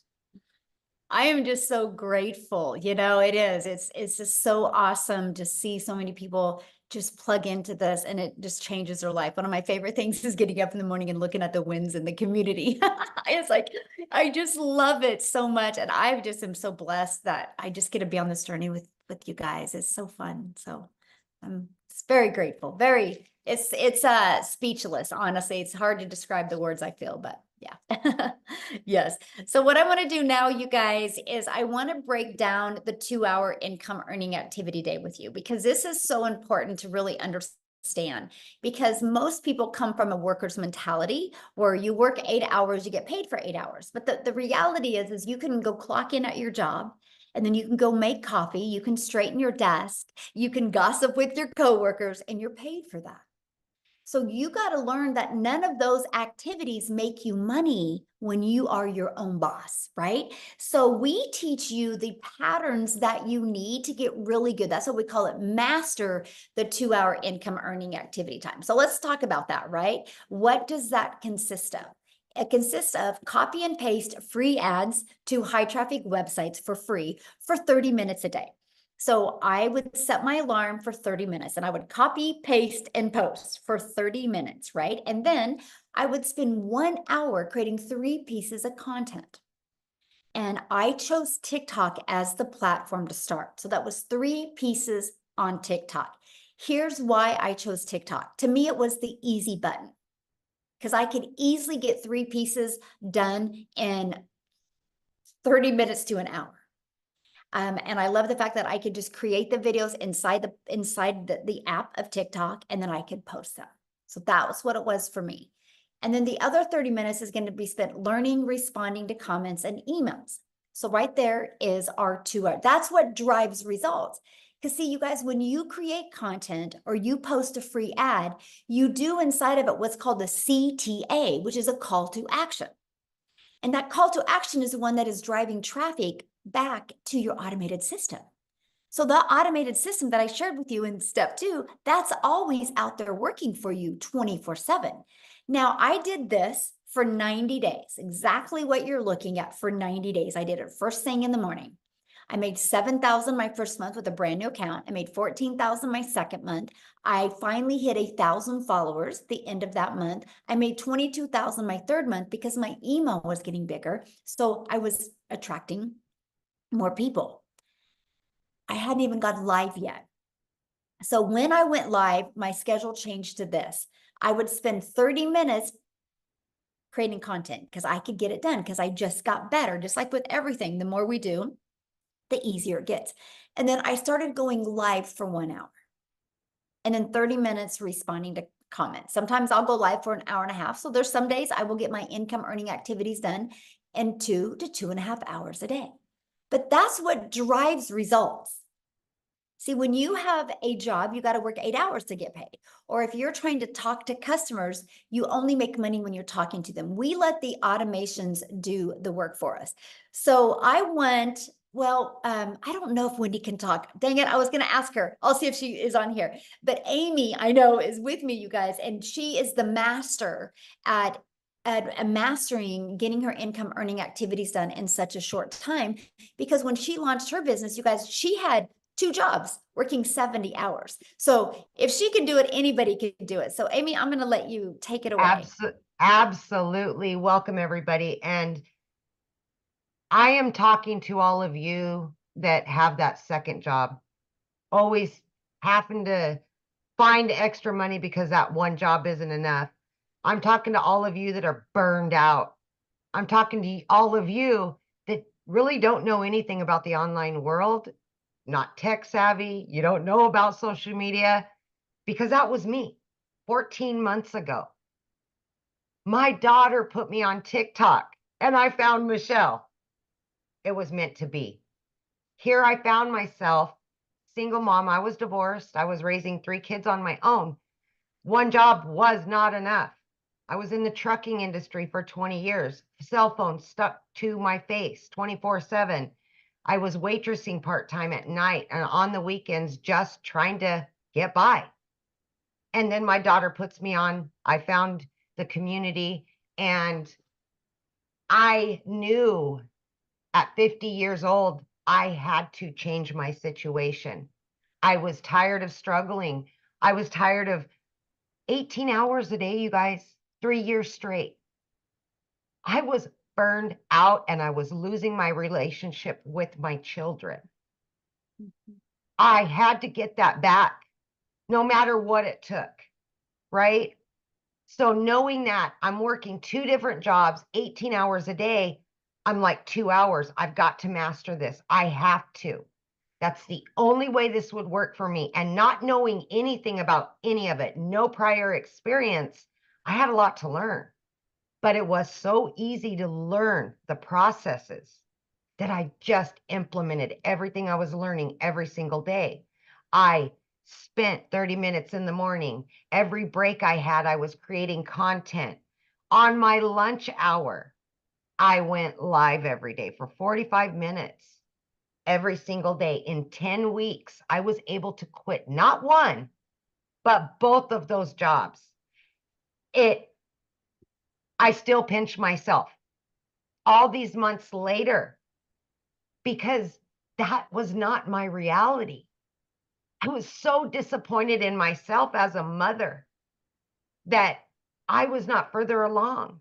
I am just so grateful. You know, it is. It's just so awesome to see so many people just plug into this and it just changes their life. One of my favorite things is getting up in the morning and looking at the wins in the community. It's like, I just love it so much. And I just am so blessed that I just get to be on this journey with you guys. It's so fun. So I'm very grateful. It's speechless, honestly. It's hard to describe the words I feel, but yeah. Yes. So what I want to do now, you guys, is I want to break down the 2-hour income earning activity day with you because this is so important to really understand, because most people come from a worker's mentality where you work 8 hours, you get paid for 8 hours. But the reality is you can go clock in at your job. And then you can go make coffee, you can straighten your desk, you can gossip with your coworkers, and you're paid for that. So you got to learn that none of those activities make you money when you are your own boss, right? So we teach you the patterns that you need to get really good. That's what we call it, master the 2-hour income earning activity time. So let's talk about that, right? What does that consist of? It consists of copy and paste free ads to high traffic websites for free for 30 minutes a day. So I would set my alarm for 30 minutes and I would copy, paste, and post for 30 minutes, right? And then I would spend 1 hour creating 3 pieces of content. And I chose TikTok as the platform to start. So that was 3 pieces on TikTok. Here's why I chose TikTok. To me, it was the easy button because I could easily get 3 pieces done in 30 minutes to an hour. And I love the fact that I could just create the videos inside the app of TikTok, and then I could post them. So that was what it was for me. And then the other 30 minutes is going to be spent learning, responding to comments and emails. So right there is our 2 hours. That's what drives results. Because see, you guys, when you create content or you post a free ad, you do inside of it what's called the CTA, which is a call to action. And that call to action is the one that is driving traffic back to your automated system. So the automated system that I shared with you in step 2, that's always out there working for you 24/7. Now, I did this for 90 days, exactly what you're looking at for 90 days. I did it first thing in the morning. I made 7,000 my first month with a brand new account. I made 14,000 my second month. I finally hit 1,000 followers the end of that month. I made 22,000 my third month because my email was getting bigger. So I was attracting more people. I hadn't even got live yet. So when I went live, my schedule changed to this. I would spend 30 minutes creating content because I could get it done because I just got better. Just like with everything, the more we do, the easier it gets. And then I started going live for 1 hour and then 30 minutes responding to comments. Sometimes I'll go live for an hour and a half. So there's some days I will get my income earning activities done in 2 to 2.5 hours a day. But that's what drives results. See, when you have a job, you got to work 8 hours to get paid. Or if you're trying to talk to customers, you only make money when you're talking to them. We let the automations do the work for us. So I went, well, I don't know if Wendy can talk. Dang it, I was going to ask her. I'll see if she is on here. But Amy, I know, is with me, you guys, and she is the master at mastering getting her income earning activities done in such a short time. Because when she launched her business, you guys, she had 2 jobs working 70 hours. So if she can do it, anybody can do it. So Amy, I'm going to let you take it away. Absolutely. Welcome, everybody. And I am talking to all of you that have that second job, always happen to find extra money because that one job isn't enough. I'm talking to all of you that are burned out. I'm talking to all of you that really don't know anything about the online world, not tech savvy, you don't know about social media, because that was me 14 months ago. My daughter put me on TikTok and I found Michelle. It was meant to be. Here I found myself, single mom. I was divorced. I was raising 3 kids on my own. One job was not enough. I was in the trucking industry for 20 years, cell phone stuck to my face 24/7. I was waitressing part-time at night and on the weekends, just trying to get by. And then my daughter puts me on. I found the community, and I knew at 50 years old, I had to change my situation. I was tired of struggling. I was tired of 18 hours a day, you guys, 3 years straight. I was burned out and I was losing my relationship with my children. I had to get that back, no matter what it took, right? So knowing that I'm working 2 different jobs, 18 hours a day, I'm like 2 hours. I've got to master this. I have to. That's the only way this would work for me. And not knowing anything about any of it, no prior experience, I had a lot to learn. But it was so easy to learn the processes that I just implemented everything I was learning every single day. I spent 30 minutes in the morning. Every break I had, I was creating content. On my lunch hour, I went live every day for 45 minutes every single day. In 10 weeks, I was able to quit not one, but both of those jobs. I still pinch myself all these months later because that was not my reality. I was so disappointed in myself as a mother that I was not further along.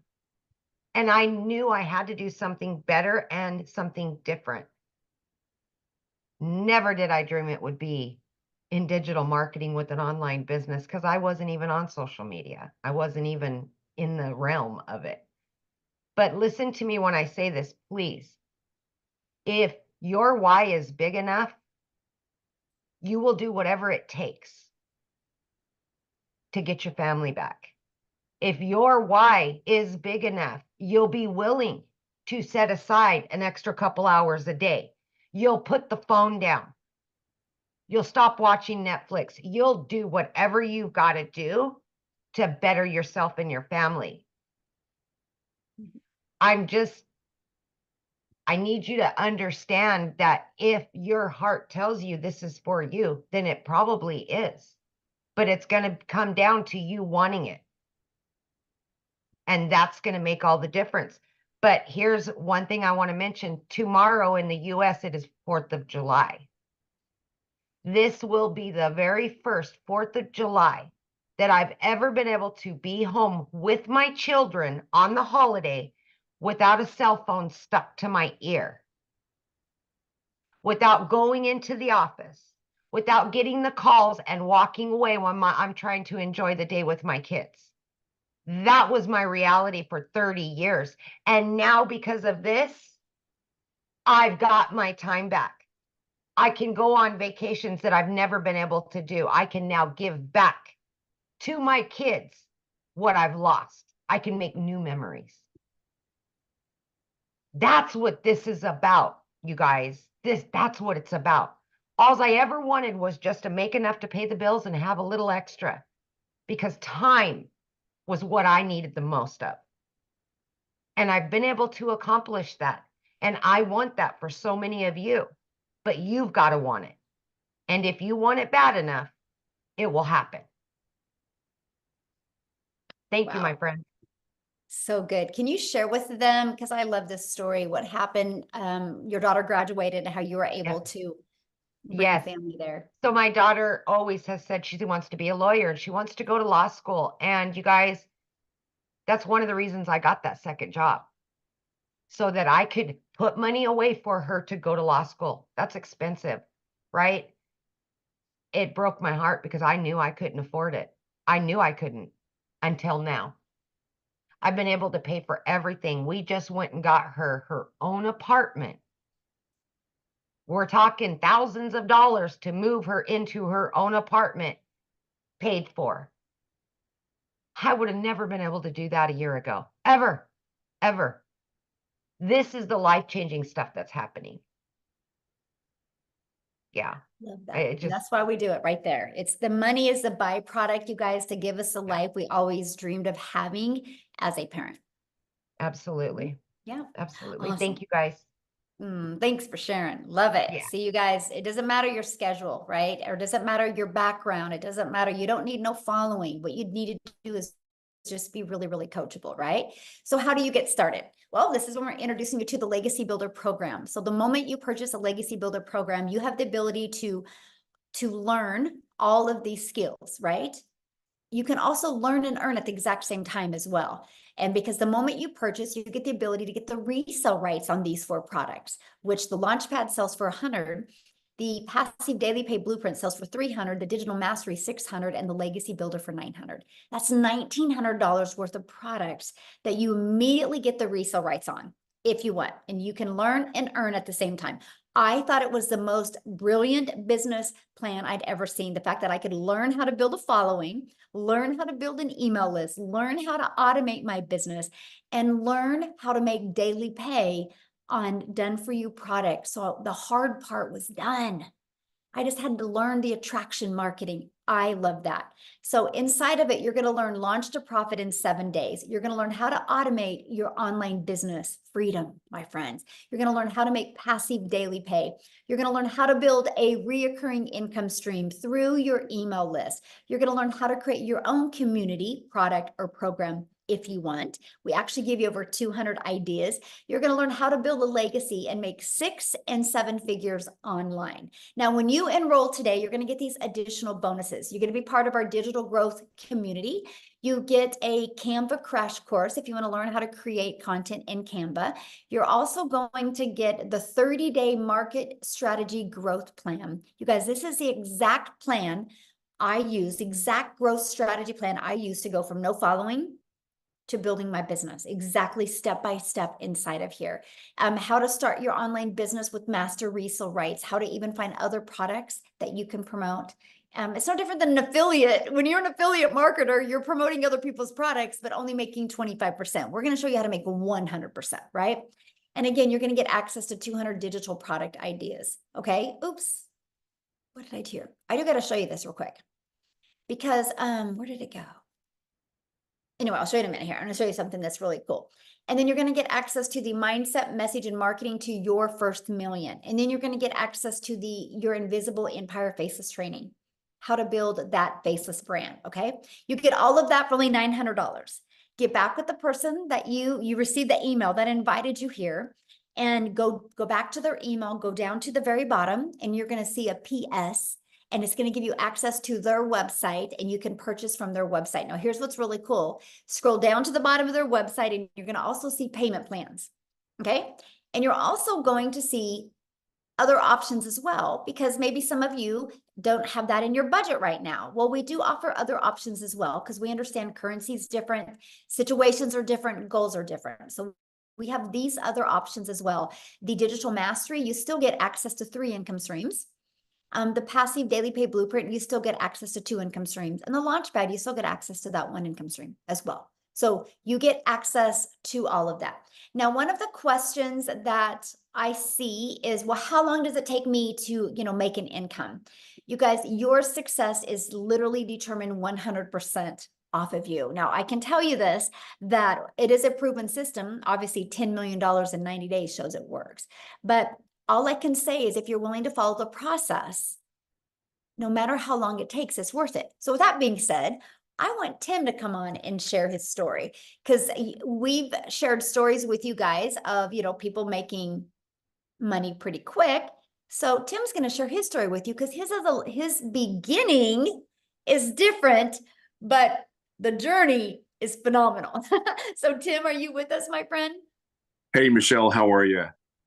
And I knew I had to do something better and something different. Never did I dream it would be in digital marketing with an online business because I wasn't even on social media. I wasn't even in the realm of it. But listen to me when I say this, please. If your why is big enough, you will do whatever it takes to get your family back. If your why is big enough, you'll be willing to set aside an extra couple hours a day. You'll put the phone down. You'll stop watching Netflix. You'll do whatever you've got to do to better yourself and your family. I need you to understand that if your heart tells you this is for you, then it probably is. But it's going to come down to you wanting it. And that's going to make all the difference. But here's one thing I want to mention. Tomorrow in the US, it is 4th of July. This will be the very first 4th of July that I've ever been able to be home with my children on the holiday without a cell phone stuck to my ear, without going into the office, without getting the calls and walking away when I'm trying to enjoy the day with my kids. That was my reality for 30 years. And now because of this, I've got my time back. I can go on vacations that I've never been able to do. I can now give back to my kids what I've lost. I can make new memories. That's what this is about, you guys. That's what it's about. All I ever wanted was just to make enough to pay the bills and have a little extra, because time was what I needed the most of. And I've been able to accomplish that. And I want that for so many of you, but you've got to want it. And if you want it bad enough, it will happen. Thank you, Wow. my friend. So good. Can you share with them, because I love this story, what happened? Your daughter graduated and how you were able to bring Yes. family there. So my daughter always has said she wants to be a lawyer and she wants to go to law school. And you guys, that's one of the reasons I got that second job, so that I could put money away for her to go to law school. That's expensive, right? It broke my heart because I knew I couldn't afford it. I knew I couldn't until now. I've been able to pay for everything. We just went and got her own apartment. We're talking thousands of dollars to move her into her own apartment, paid for. I would have never been able to do that a year ago. Ever. This is the life-changing stuff that's happening. Yeah. Love that. It And just, that's why we do it right there. It's the money is the byproduct, you guys, to give us the life we always dreamed of having as a parent. absolutely. Yeah. Absolutely. Awesome. Thank you, guys. Thanks for sharing. Love it. Yeah. See, you guys, it doesn't matter your schedule, right? Or it doesn't matter your background. It doesn't matter. You don't need no following. What you need to do is just be really, really coachable, right? So how do you get started? Well, this is when we're introducing you to the Legacy Builder program. So the moment you purchase a Legacy Builder program, you have the ability to learn all of these skills, right? You can also learn and earn at the exact same time as well. And because the moment you purchase, you get the ability to get the resale rights on these 4 products, which the Launchpad sells for $100, the Passive Daily Pay Blueprint sells for $300, the Digital Mastery $600, and the Legacy Builder for $900. That's $1,900 worth of products that you immediately get the resale rights on if you want, and you can learn and earn at the same time. I thought it was the most brilliant business plan I'd ever seen. The fact that I could learn how to build a following, learn how to build an email list, learn how to automate my business, and learn how to make daily pay on done for you products. So the hard part was done. I just had to learn the attraction marketing. I love that. So inside of it, you're going to learn launch to profit in 7 days. You're going to learn how to automate your online business freedom, my friends. You're going to learn how to make passive daily pay. You're going to learn how to build a reoccurring income stream through your email list. You're going to learn how to create your own community, product, or program if you want. We actually give you over 200 ideas. You're going to learn how to build a legacy and make 6 and 7 figures online. Now, when you enroll today, you're going to get these additional bonuses. You're going to be part of our digital growth community. You get a Canva crash course if you want to learn how to create content in Canva. You're also going to get the 30-day market strategy growth plan. You guys, this is the exact plan I use, exact growth strategy plan I use to go from no following to building my business, exactly step by step inside of here. How to start your online business with master resale rights, how to even find other products that you can promote. It's no different than an affiliate. When you're an affiliate marketer, you're promoting other people's products, but only making 25%. We're going to show you how to make 100%, right? And again, you're going to get access to 200 digital product ideas. Okay. Oops. What did I do here? I do got to show you this real quick because, where did it go? Anyway, I'll show you in a minute here. I'm going to show you something that's really cool. And then you're going to get access to the mindset, message, and marketing to your first million. And then you're going to get access to your invisible empire faceless training, how to build that faceless brand. Okay. You get all of that for only $900. Get back with the person that you received the email that invited you here. and go back to their email, go down to the very bottom, and you're going to see a PS, and it's going to give you access to their website, and you can purchase from their website. Now, here's what's really cool. Scroll down to the bottom of their website, and you're going to also see payment plans. Okay. And you're also going to see other options as well, because maybe some of you don't have that in your budget right now. Well, we do offer other options as well, because we understand currency is different, situations are different, goals are different. So we have these other options as well. The digital mastery, you still get access to 3 income streams. The passive daily pay blueprint, you still get access to 2 income streams. And the launchpad, you still get access to that 1 income stream as well. So you get access to all of that. Now, one of the questions that I see is, well, how long does it take me to, make an income? You guys, your success is literally determined 100% off of you. Now, I can tell you this, that it is a proven system. Obviously, $10 million in 90 days shows it works. But all I can say is, if you're willing to follow the process, no matter how long it takes, it's worth it. So with that being said, I want Tim to come on and share his story, because we've shared stories with you guys of, people making money pretty quick. So Tim's going to share his story with you, because his beginning is different, but the journey is phenomenal. So Tim, are you with us, my friend? Hey, Michelle, how are you?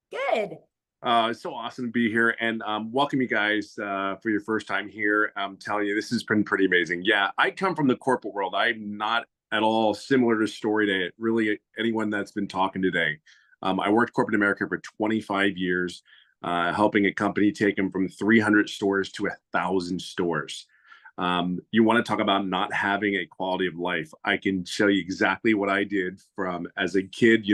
Good. It's so awesome to be here, and welcome you guys for your first time here. I'm telling you, this has been pretty amazing. Yeah, I come from the corporate world. I'm not at all similar to story to really anyone that's been talking today. I worked corporate America for 25 years, helping a company take them from 300 stores to 1,000 stores. You want to talk about not having a quality of life. I can show you exactly what I did from as a kid.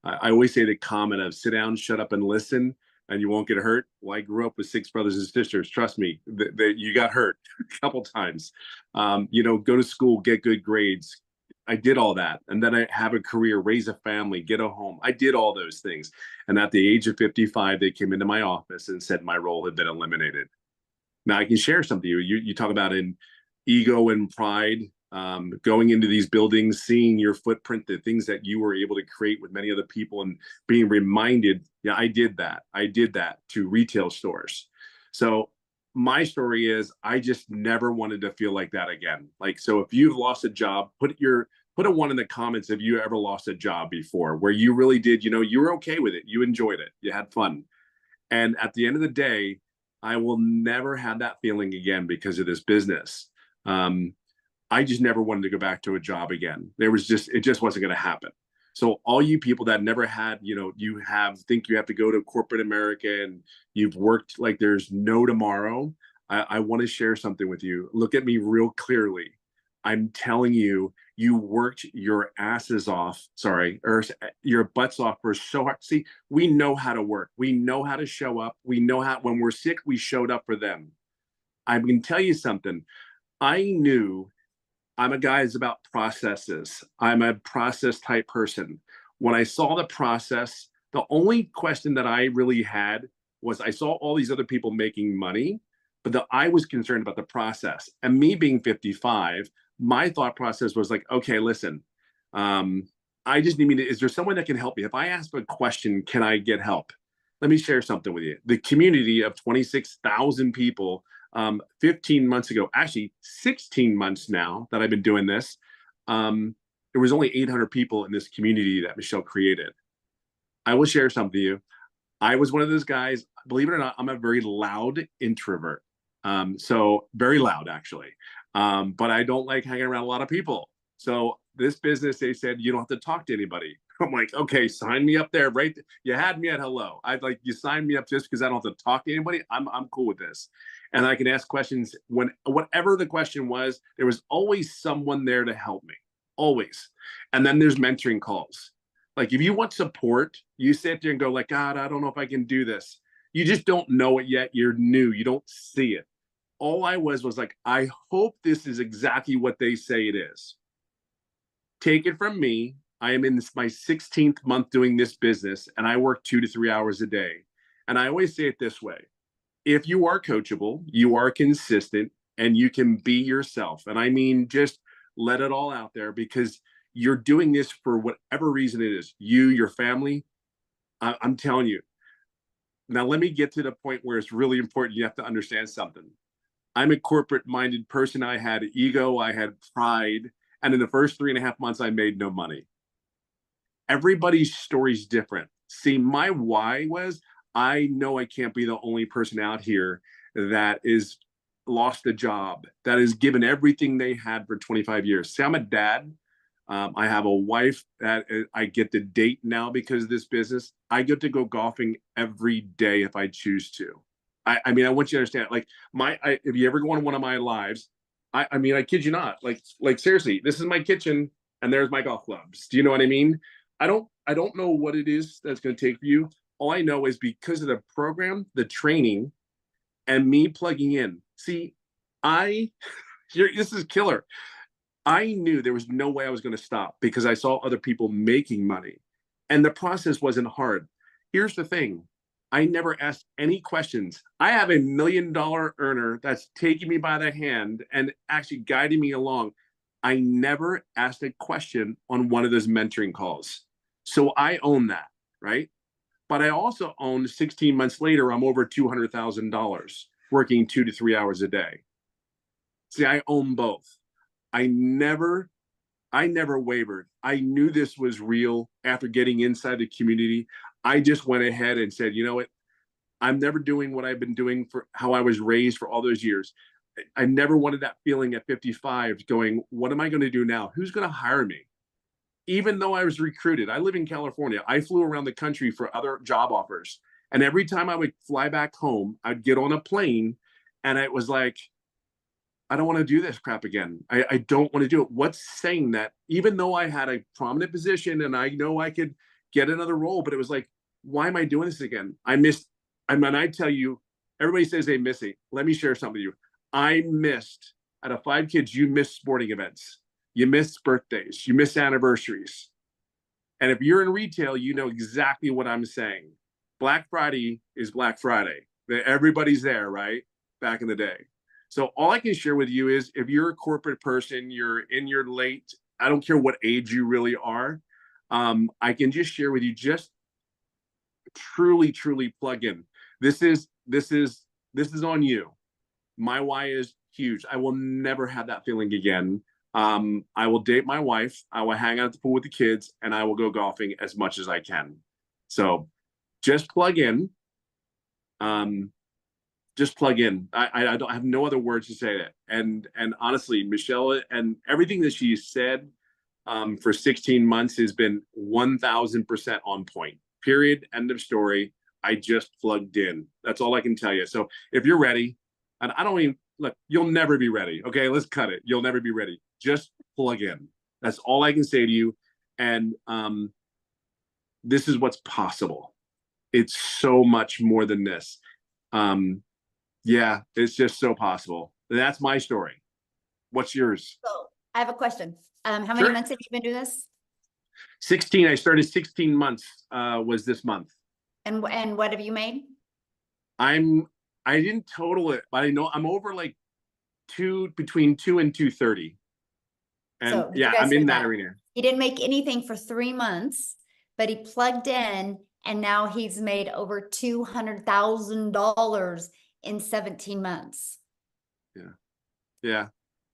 I always say the comment of sit down, shut up, and listen, and you won't get hurt. Well, I grew up with 6 brothers and sisters. Trust me, that you got hurt a couple times. Go to school, get good grades. I did all that. And then I have a career, raise a family, get a home. I did all those things. And at the age of 55, they came into my office and said my role had been eliminated. Now, I can share something. You talk about in ego and pride. Going into these buildings, seeing your footprint, the things that you were able to create with many other people, and being reminded, yeah, I did that. I did that to retail stores. So my story is, I just never wanted to feel like that again. So if you've lost a job, put a 1 in the comments if you ever lost a job before, where you really did, you were okay with it. You enjoyed it. You had fun. And at the end of the day, I will never have that feeling again because of this business. I just never wanted to go back to a job again. It just wasn't going to happen. So all you people that never had, think you have to go to corporate America and you've worked like there's no tomorrow. I want to share something with you. Look at me real clearly. I'm telling you, you worked your asses off, or your butts off for so hard. See, we know how to work. We know how to show up. We know how, when we're sick, we showed up for them. I can tell you something. I knew I'm a guy who's about processes. I'm a process type person. When I saw the process, the only question that I really had was, I saw all these other people making money, but I was concerned about the process. And me being 55, my thought process was like, okay, listen, I just need is there someone that can help me? If I ask a question, can I get help? Let me share something with you. The community of 26,000 people, 15 months ago, actually 16 months now that I've been doing this, there was only 800 people in this community that Michelle created. I will share something with you. I was one of those guys, believe it or not, I'm a very loud introvert. So very loud, actually. But I don't like hanging around a lot of people. So this business, they said, you don't have to talk to anybody. I'm like, okay, sign me up there, right? You had me at hello. I'd like, you signed me up just because I don't have to talk to anybody. I'm cool with this. And I can ask questions whatever the question was, there was always someone there to help me, always. And then there's mentoring calls. Like if you want support, you sit there and go like, God, I don't know if I can do this. You just don't know it yet. You're new. You don't see it. All I was like, I hope this is exactly what they say it is. Take it from me. I am in my 16th month doing this business, and I work 2 to 3 hours a day. And I always say it this way. If you are coachable, you are consistent, and you can be yourself. And I mean, just let it all out there, because you're doing this for whatever reason it is. You, your family, I'm telling you. Now, let me get to the point where it's really important. You have to understand something. I'm a corporate minded person. I had ego, I had pride. And in the first 3.5 months, I made no money. Everybody's story's different. See, my why was I know I can't be the only person out here that is lost a job, that is given everything they had for 25 years. See, I'm a dad. I have a wife that I get to date now because of this business. I get to go golfing every day if I choose to. I mean, I want you to understand, like if you ever go on one of my lives, I mean, I kid you not, like seriously, this is my kitchen and there's my golf clubs. Do you know what I mean? I don't know what it is that's going to take for you. All I know is because of the program, the training, and me plugging in. See, this is killer. I knew there was no way I was going to stop because I saw other people making money, and the process wasn't hard. Here's the thing. I never asked any questions. I have $1 million earner that's taking me by the hand and actually guiding me along. I never asked a question on one of those mentoring calls. So I own that, right? But I also own 16 months later, I'm over $200,000 working 2 to 3 hours a day. See, I own both. I never wavered. I knew this was real after getting inside the community. I just went ahead and said, you know what? I'm never doing what I've been doing for how I was raised for all those years. I never wanted that feeling at 55 going, what am I going to do now? Who's going to hire me? Even though I was recruited, I live in California. I flew around the country for other job offers. And every time I would fly back home, I'd get on a plane and it was like, I don't want to do this crap again. I don't want to do it. What's saying that even though I had a prominent position and I know I could get another role, but it was like, why am I doing this again? I mean, I tell you, everybody says they miss it. Let me share something with you. I missed, out of 5 kids, you missed sporting events. You miss birthdays. You miss anniversaries. And if you're in retail, you know exactly what I'm saying. Black Friday is Black Friday. Everybody's there, right? Back in the day. So all I can share with you is if you're a corporate person, you're in your late, I don't care what age you really are, I can just share with you, just truly plug in. This is on you. My why is huge. I will never have that feeling again. I will date my wife. I will hang out at the pool with the kids, and I will go golfing as much as I can. So just plug in. Just plug in. I don't have no other words to say that. And honestly, Michelle and everything that she said for 16 months has been 1000% on point. Period. End of story. I just plugged in. That's all I can tell you. So if you're ready, and I don't even look, you'll never be ready. Okay, let's cut it. You'll never be ready. Just plug in. That's all I can say to you. And this is what's possible. It's so much more than this. Yeah, it's just so possible. That's my story. What's yours? So I have a question. How many Sure. months have you been doing this? 16. I started 16 months was this month. And what have you made? I didn't total it, but I know I'm over like between 2 and 230. And So you yeah, guys I'm heard in that that. arena. He didn't make anything for 3 months, but he plugged in and now he's made over $200,000 in 17 months. Yeah.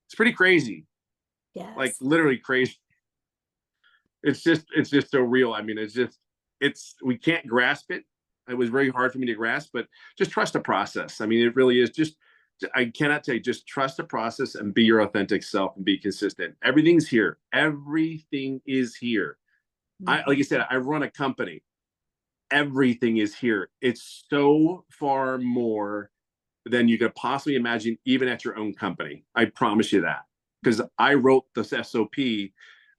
It's pretty crazy. Yes. Like literally crazy. It's just so real. I mean, we can't grasp it. It was very hard for me to grasp, but just trust the process. I mean, it really is I cannot tell you, just trust the process and be your authentic self and be consistent. Everything's here. Everything is here. Like I said, I run a company. Everything is here. It's so far more than you could possibly imagine, even at your own company. I promise you that. Because I wrote the SOP, the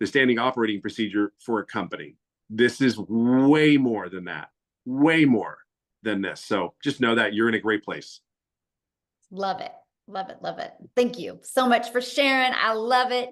standing operating procedure, for a company. This is way more than that. Way more than this. So just know that you're in a great place. Love it. Love it. Love it. Thank you so much for sharing. I love it.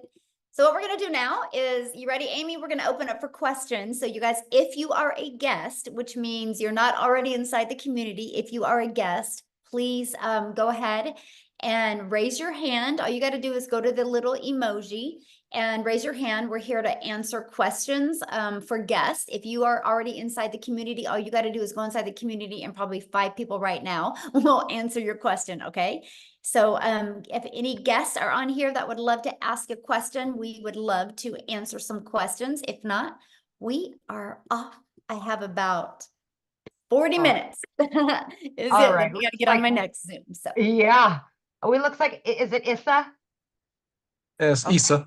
So what we're going to do now is, you ready, Amy? We're going to open up for questions. So you guys, if you are a guest, which means you're not already inside the community, if you are a guest, please go ahead and raise your hand. All you got to do is go to the little emoji and raise your hand. We're here to answer questions for guests. If you are already inside the community, all you got to do is go inside the community, and probably 5 people right now will answer your question, okay? So if any guests are on here that would love to ask a question, we would love to answer some questions. If not, we are off. I have about 40 minutes. Is All it? right, We got to looks get on like- my next Zoom. So Yeah. Oh, it looks like, is it Issa? Yes, Okay. Issa.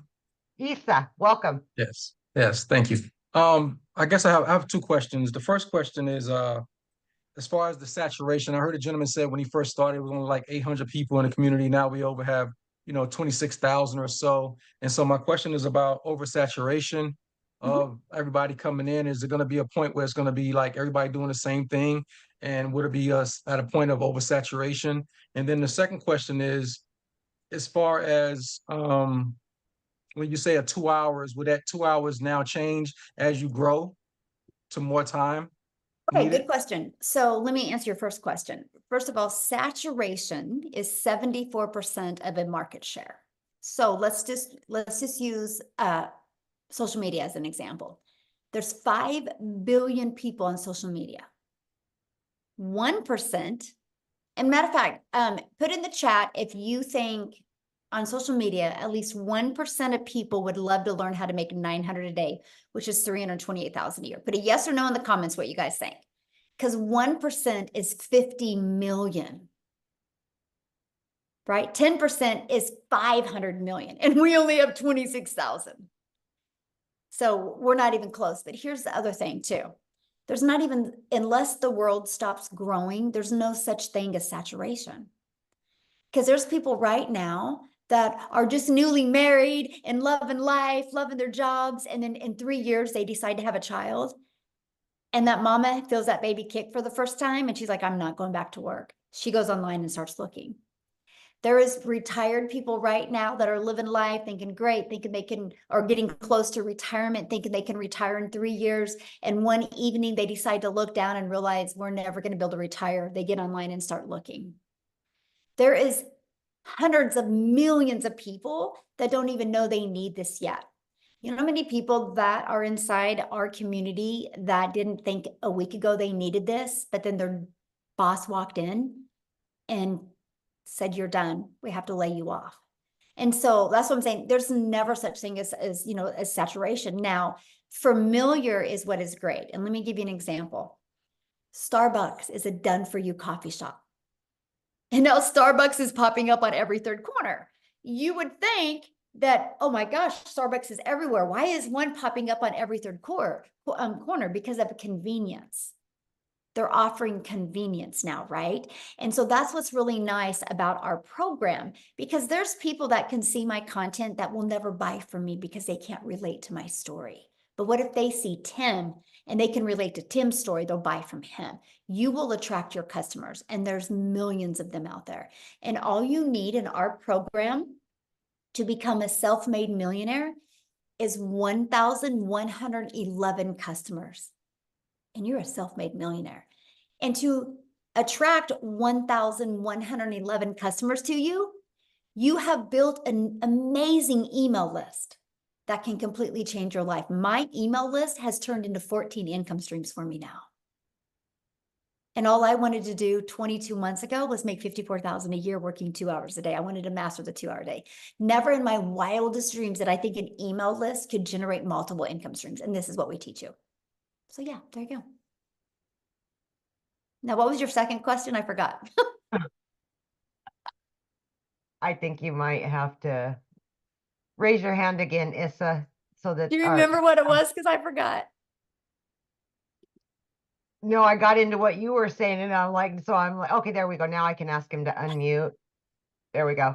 Issa, welcome. Yes, yes, thank you. I guess I have 2 questions. The first question is, as far as the saturation, I heard a gentleman said when he first started, it was only like 800 people in the community. Now we over have, 26,000 or so. And so my question is about oversaturation of everybody coming in. Is it going to be a point where it's going to be like everybody doing the same thing? And would it be us at a point of oversaturation? And then the second question is, as far as when you say 2 hours, would that 2 hours now change as you grow to more time? okay, needed? good question. So let me answer your first question. First of all, saturation is 74% of a market share. So let's just use social media as an example. There's 5 billion people on social media. 1%, and matter of fact, put in the chat if you think on social media, at least 1% of people would love to learn how to make 900 a day, which is 328,000 a year. Put a yes or no in the comments what you guys think. Because 1% is 50 million, right? 10% is 500 million, and we only have 26,000. So we're not even close. But here's the other thing too. There's not even, unless the world stops growing, there's no such thing as saturation. Because there's people right now that are just newly married and loving life, loving their jobs. And then in 3 years, they decide to have a child. And that mama feels that baby kick for the first time. And she's like, I'm not going back to work. She goes online and starts looking. There is retired people right now that are living life, thinking great, thinking they can, or getting close to retirement, thinking they can retire in 3 years. And one evening they decide to look down and realize we're never going to be able to retire. They get online and start looking. There is hundreds of millions of people that don't even know they need this yet. You know how many people that are inside our community that didn't think a week ago they needed this, but then their boss walked in and said, you're done. We have to lay you off. And so that's what I'm saying. There's never such thing as saturation. Now, familiar is what is great. And let me give you an example. Starbucks is a done for you coffee shop. And now Starbucks is popping up on every 3rd corner. You would think that, oh my gosh, Starbucks is everywhere. Why is one popping up on every 3rd corner? Because of convenience. They're offering convenience now, right? And so that's what's really nice about our program, because there's people that can see my content that will never buy from me because they can't relate to my story. But what if they see Tim and they can relate to Tim's story? They'll buy from him. You will attract your customers, and there's millions of them out there. And all you need in our program to become a self-made millionaire is 1,111 customers. And you're a self-made millionaire. And to attract 1,111 customers to you, you have built an amazing email list that can completely change your life. My email list has turned into 14 income streams for me now. And all I wanted to do 22 months ago was make 54,000 a year working 2 hours a day. I wanted to master the 2-hour day. Never in my wildest dreams did I think an email list could generate multiple income streams. And this is what we teach you. So yeah, there you go. Now, what was your second question? I forgot. I think you might have to raise your hand again, Issa, so that. Do you remember what it was? Because I forgot. No, I got into what you were saying, and I'm like, okay, there we go. Now I can ask him to unmute. There we go.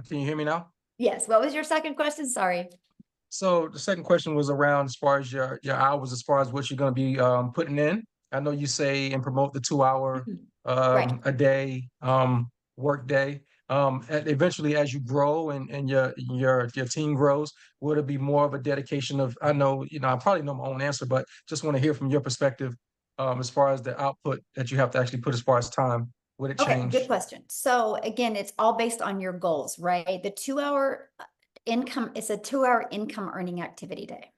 Can you hear me now? Yes. What was your second question? Sorry. So the second question was around as far as your hours, as far as what you're going to be putting in. I know you say and promote the 2-hour Right. a day work day. Eventually, as you grow and your team grows, would it be more of a dedication of? I know I probably know my own answer, but just want to hear from your perspective as far as the output that you have to actually put as far as time. Would it Okay, change? good question. So again, it's all based on your goals, right? The 2-hour income is a 2-hour income earning activity day.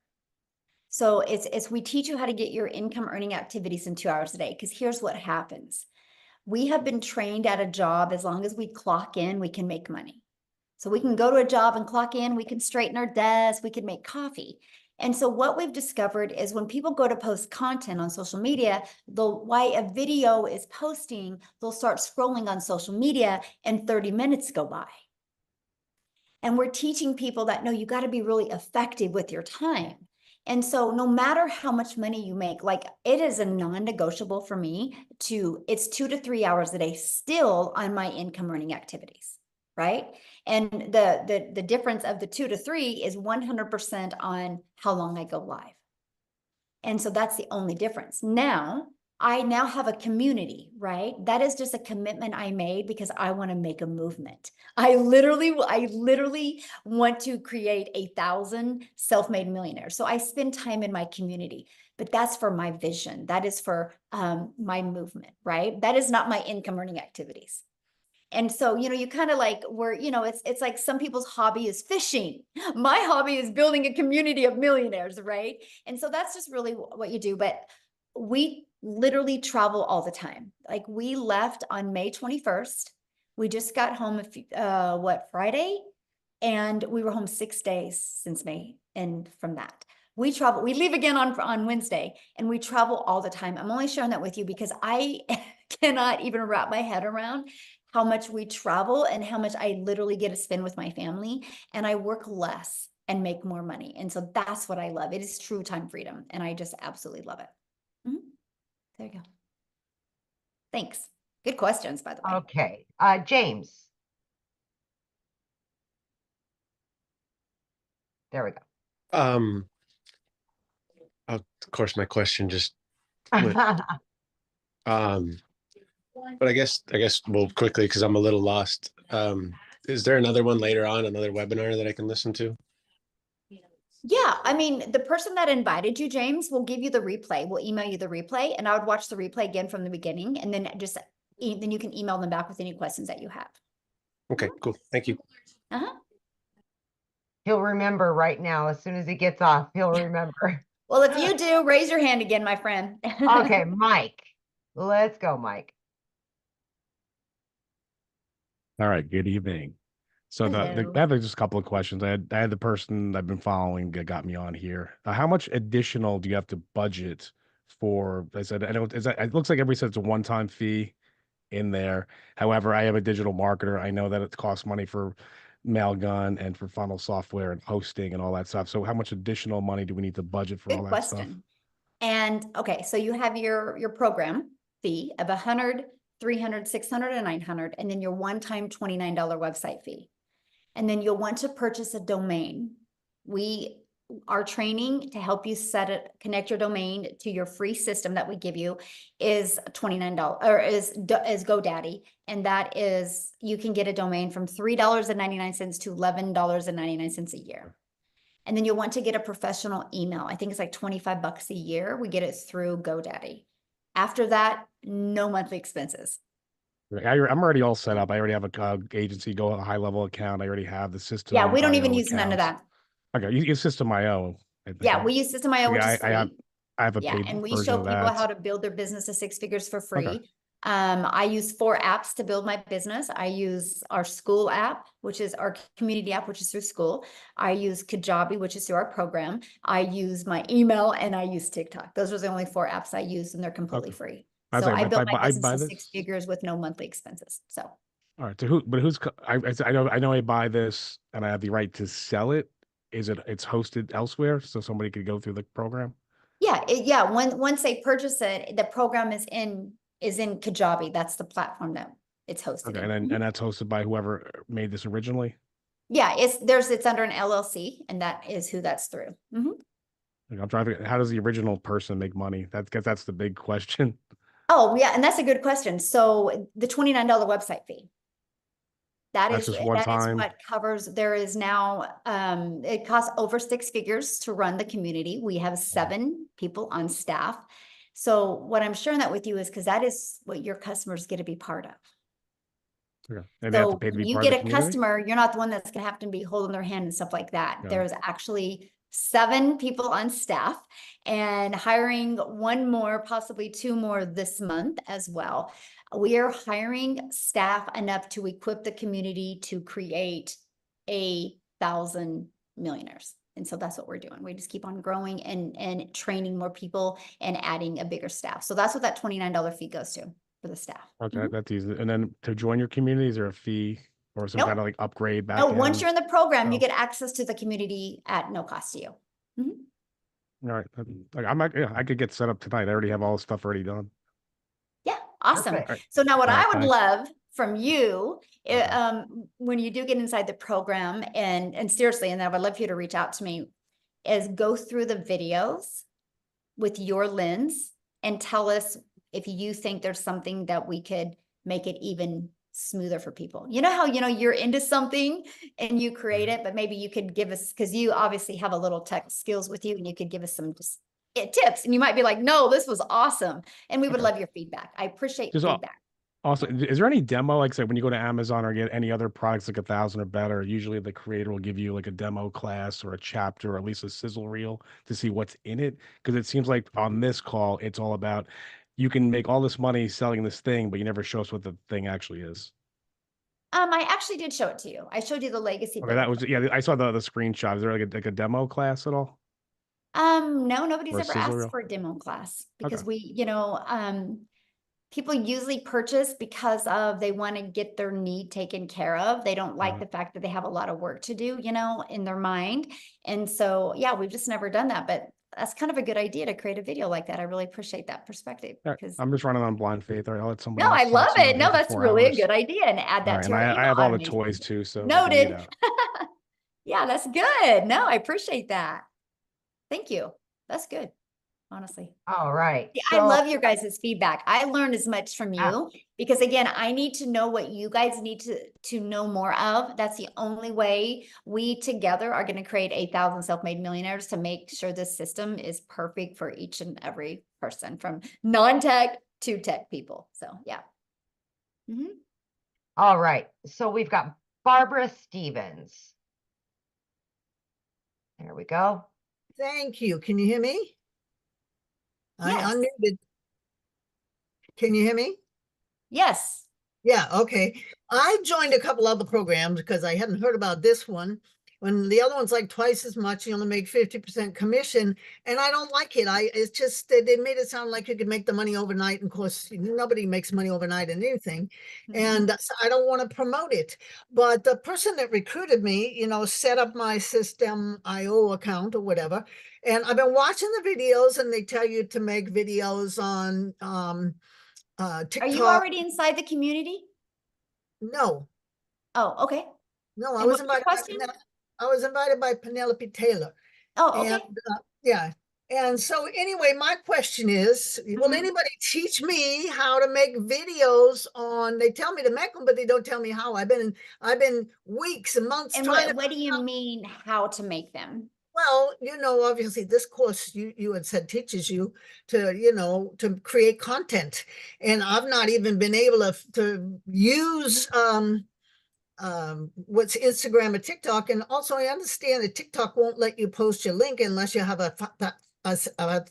So it's we teach you how to get your income earning activities in 2 hours a day. Because here's what happens. We have been trained at a job, as long as we clock in, we can make money. So we can go to a job and clock in, we can straighten our desk, we can make coffee. And so what we've discovered is when people go to post content on social media, while a video is posting, they'll start scrolling on social media and 30 minutes go by. And we're teaching people that, no, you got to be really effective with your time. And so no matter how much money you make, like it is a non-negotiable for me it's 2 to 3 hours a day still on my income earning activities, right? And the difference of the 2 to 3 is 100% on how long I go live. And so that's the only difference. I now have a community, right? That is just a commitment I made because I want to make a movement. I literally want to create 1,000 self-made millionaires. So I spend time in my community, but that's for my vision. That is for my movement, right? That is not my income earning activities. And so, you kind of like it's like some people's hobby is fishing. My hobby is building a community of millionaires, right? And so that's just really what you do. But we literally travel all the time. Like we left on May 21st. We just got home Friday? And we were home 6 days since May. And from that, we travel, we leave again on Wednesday, and we travel all the time. I'm only sharing that with you because I cannot even wrap my head around how much we travel and how much I literally get to spend with my family, and I work less and make more money. And so that's what I love. It is true time freedom. And I just absolutely love it. There you go. Thanks. Good questions, by the way. Okay. James. There we go. Of course, my question just went. But I guess well, quickly, because I'm a little lost. Is there another one later on, another webinar that I can listen to? Yeah, I mean, the person that invited you, James, will give you the replay. We'll email you the replay, and I would watch the replay again from the beginning, and then then you can email them back with any questions that you have. Okay, cool. Thank you. He'll remember right now. As soon as he gets off, he'll remember. Well, if you do, raise your hand again, my friend. Okay, Mike. Let's go, Mike. All right, good evening. So Hello. I have just a couple of questions. I had the person I've been following that got me on here. How much additional do you have to budget for? I said, I don't, it looks like everybody said it's a one-time fee in there. However, I am a digital marketer. I know that it costs money for Mailgun and for funnel software and hosting and all that stuff. So how much additional money do we need to budget for all Good that stuff? question. And okay, so you have your program fee of 100, 300, 600, and 900, and then your one-time $29 website fee. And then you'll want to purchase a domain. Our training to help you connect your domain to your free system that we give you is $29, or is GoDaddy. And that is, you can get a domain from $3.99 to $11.99 a year. And then you'll want to get a professional email. I think it's like $25 a year. We get it through GoDaddy. After that, no monthly expenses. I'm already all set up. I already have a agency, a high-level account. I already have the system. Yeah, we don't even IO use none of accounts. that. Okay, you use System IO. Yeah, we use System IO, which is free. I have a Yeah, paid and we version show of people that. how to build their business to 6 figures for free. Okay. I use 4 apps to build my business. I use our school app, which is our community app, which is through school. I use Kajabi, which is through our program. I use my email, and I use TikTok. Those are the only 4 apps I use, and they're completely free. So I built my business to 6 figures with no monthly expenses. So. All right. So I know I buy this and I have the right to sell it. It's hosted elsewhere, so somebody could go through the program? Yeah, once they purchase it, the program is in Kajabi. That's the platform that it's hosted Okay, in. and that's hosted by whoever made this originally? Yeah, it's under an LLC, and that is who that's through. I'm trying to figure, how does the original person make money? That's the big question. Oh, yeah, and that's a good question. So the $29 website fee. That's just one time? What covers, there is now, it costs over 6 figures to run the community. We have 7 people on staff. So what I'm sharing that with you is because that is what your customers get to be part of. Okay. And they have to So pay to when be you part of get the a community? customer, you're not the one that's gonna have to be holding their hand and stuff like that. Yeah. There's actually 7 people on staff and hiring 1 more, possibly 2 more this month as well. We are hiring staff enough to equip the community to create 1,000 millionaires. And so that's what we're doing. We just keep on growing and training more people and adding a bigger staff. So that's what that $29 fee goes to for the staff. Okay, that's easy. And then to join your community, is there a fee or some Nope. kind of like upgrade back No, end? once you're in the program, you Oh. get access to the community at no cost to you. Mhm. All right. Like I could get set up tonight. I already have all the stuff already done. Yeah, awesome. Perfect. All right. So now what All right, I would thanks. love from you, Okay. when you do get inside the program, and seriously, and I would love for you to reach out to me, is go through the videos with your lens and tell us if you think there's something that we could make it even smoother for people. You know how, you're into something and you create it, but maybe you could give us, because you obviously have a little tech skills with you, and you could give us some just tips, and you might be like, no, this was awesome. And we would Okay. love your feedback. I appreciate Just feedback. Also, is there any demo, like say when you go to Amazon or get any other products like 1,000 or better, usually the creator will give you like a demo class or a chapter or at least a sizzle reel to see what's in it? Because it seems like on this call, it's all about you can make all this money selling this thing, but you never show us what the thing actually is. I actually did show it to you. I showed you the legacy Okay, that building. was, yeah, I saw the screenshot. Is there like a demo class at all? No, nobody's Or a ever sizzle asked reel? for a demo class Okay. because people usually purchase because they want to get their need taken care of. They don't like the fact that they have a lot of work to do, in their mind. And so, yeah, we've just never done that, but that's kind of a good idea to create a video like that. I really appreciate that perspective All right, because I'm just running on blind faith. All right, I'll let somebody no, else I talk love so I'm it. here No, for that's 4 really a hours. good idea. And add All that right, to and our I email have all the automation. toys too, so I can Noted. eat out. Yeah, that's good. No, I appreciate that. Thank you. That's good, honestly. All right. I love your guys' feedback. I learned as much from Yeah. you because again, I need to know what you guys need to know more of. That's the only way we together are going to create 1,000 self-made millionaires to make sure this system is perfect for each and every person from non-tech to tech people. So yeah. Mhm. All right. So we've got Barbara Stevens. There we go. Thank you. Can you hear me? I Yes. unmuted. Can you hear me? Yes. Yeah, okay. I joined a couple other programs because I hadn't heard about this one. When the other one's like twice as much, you only make 50% commission, and I don't like it. It's just they made it sound like you could make the money overnight. And of course, nobody makes money overnight in anything, and so I don't want to promote it. But the person that recruited me, set up my System.io account or whatever, and I've been watching the videos, and they tell you to make videos on TikTok. Are you already inside the community? No. Oh, okay. No, I And was what was your invited by question? I was invited by Penelope Taylor. Oh, And okay. yeah. And so anyway, my question is, will Mhm. anybody teach me how to make videos on, they tell me to make them, but they don't tell me how. I've been weeks and months And trying to, what do you mean how to make them? well, obviously this course you had said teaches you to, to create content. And I've not even been able to use what's Instagram or TikTok. And also I understand that TikTok won't let you post your link unless you have a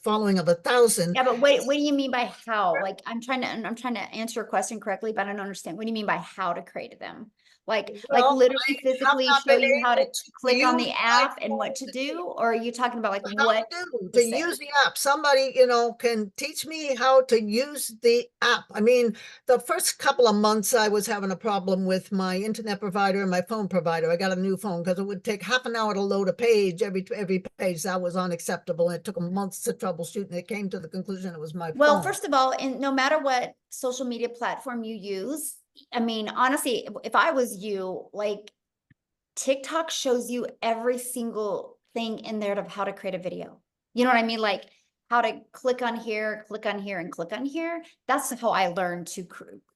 following of 1,000. Yeah, but what do you mean by how? Like I'm trying to answer your question correctly, but I don't understand. What do you mean by how to create them? Like Well, literally I have physically not show been you how to able to click on the use app and my what to do? Or are you talking about like how what to say? use the app. Somebody, can teach me how to use the app. I mean, the first couple of months I was having a problem with my internet provider and my phone provider. I got a new phone because it would take half an hour to load a page. Every page that was unacceptable. And it took months to troubleshoot, and it came to the conclusion it was my Well, phone. first of all, and no matter what social media platform you use, I mean, honestly, if I was you, like TikTok shows you every single thing in there of how to create a video. You know what I mean? Like how to click on here, and click on here. That's how I learned to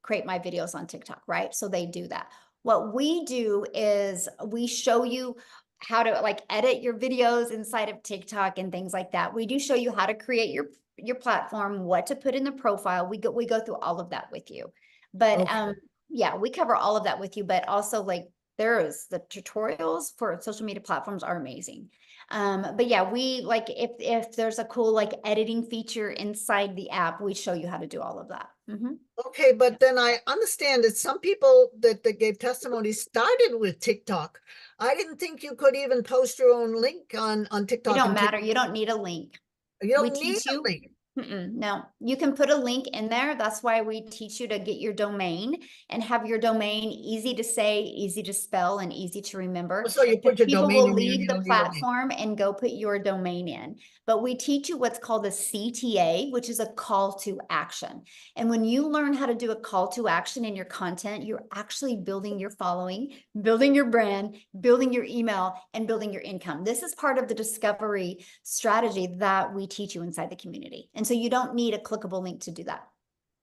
create my videos on TikTok, right? So they do that. What we do is we show you how to like edit your videos inside of TikTok and things like that. We do show you how to create your platform, what to put in the profile. We go through all of that with you. But Okay. yeah, we cover all of that with you, but also like the tutorials for social media platforms are amazing. But yeah, we like if there's a cool like editing feature inside the app, we show you how to do all of that. Mhm. Okay, but then I understand that some people that gave testimony started with TikTok. I didn't think you could even post your own link on It TikTok. don't and matter. You don't need a link. You We don't need teach a you. link. No, you can put a link in there. That's why we teach you to get your domain and have your domain easy to say, easy to spell, and easy to remember. So you Because put your people domain will in there, leave you the don't need a link. platform and go put your domain in. But we teach you what's called a CTA, which is a call to action. And when you learn how to do a call to action in your content, you're actually building your following, building your brand, building your email, and building your income. This is part of the discovery strategy that we teach you inside the community. And so you don't need a clickable link to do that.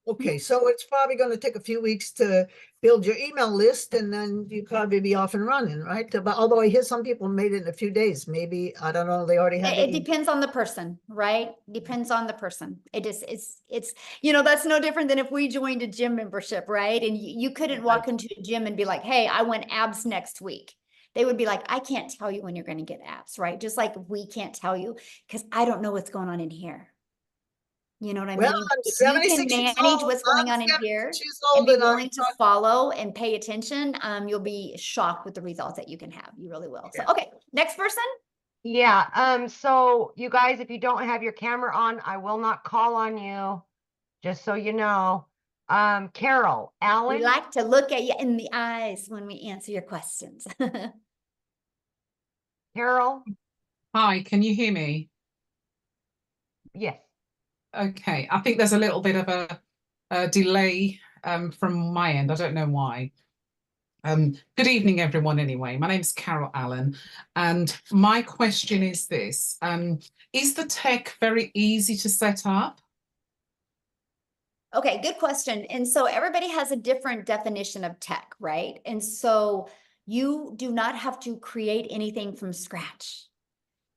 Okay, so it's probably going to take a few weeks to build your email list, and then you probably be off and running, right? But although I hear some people made it in a few days, maybe, I don't know, they already had It the depends on the person, right? Depends on the person. It just, it's, you know, that's no different than if we joined a gym membership, right? And you couldn't walk into a gym and be like, hey, I want abs next week. They would be like, I can't tell you when you're going to get abs, right? Just like we can't tell you because I don't know what's going on in here. You know what I Well, mean? I'm If you can 76 years manage old. what's going I'm on in here 76 years and old, be and I'm willing to follow and pay attention, you'll be shocked with the results that you can have. You really will. So, Yeah. okay, next person. Yeah, so you guys, if you don't have your camera on, I will not call on you, just so you know. Carol, We Alan, like to look at you in the eyes when we answer your questions. Carol, Hi, can you hear me? yes. Okay, I think there's a little bit of a delay from my end. I don't know why. Good evening, everyone, anyway. My name's Carol Allen, and my question is this. Is the tech very easy to set up? Okay, good question. And so everybody has a different definition of tech, right? And so you do not have to create anything from scratch.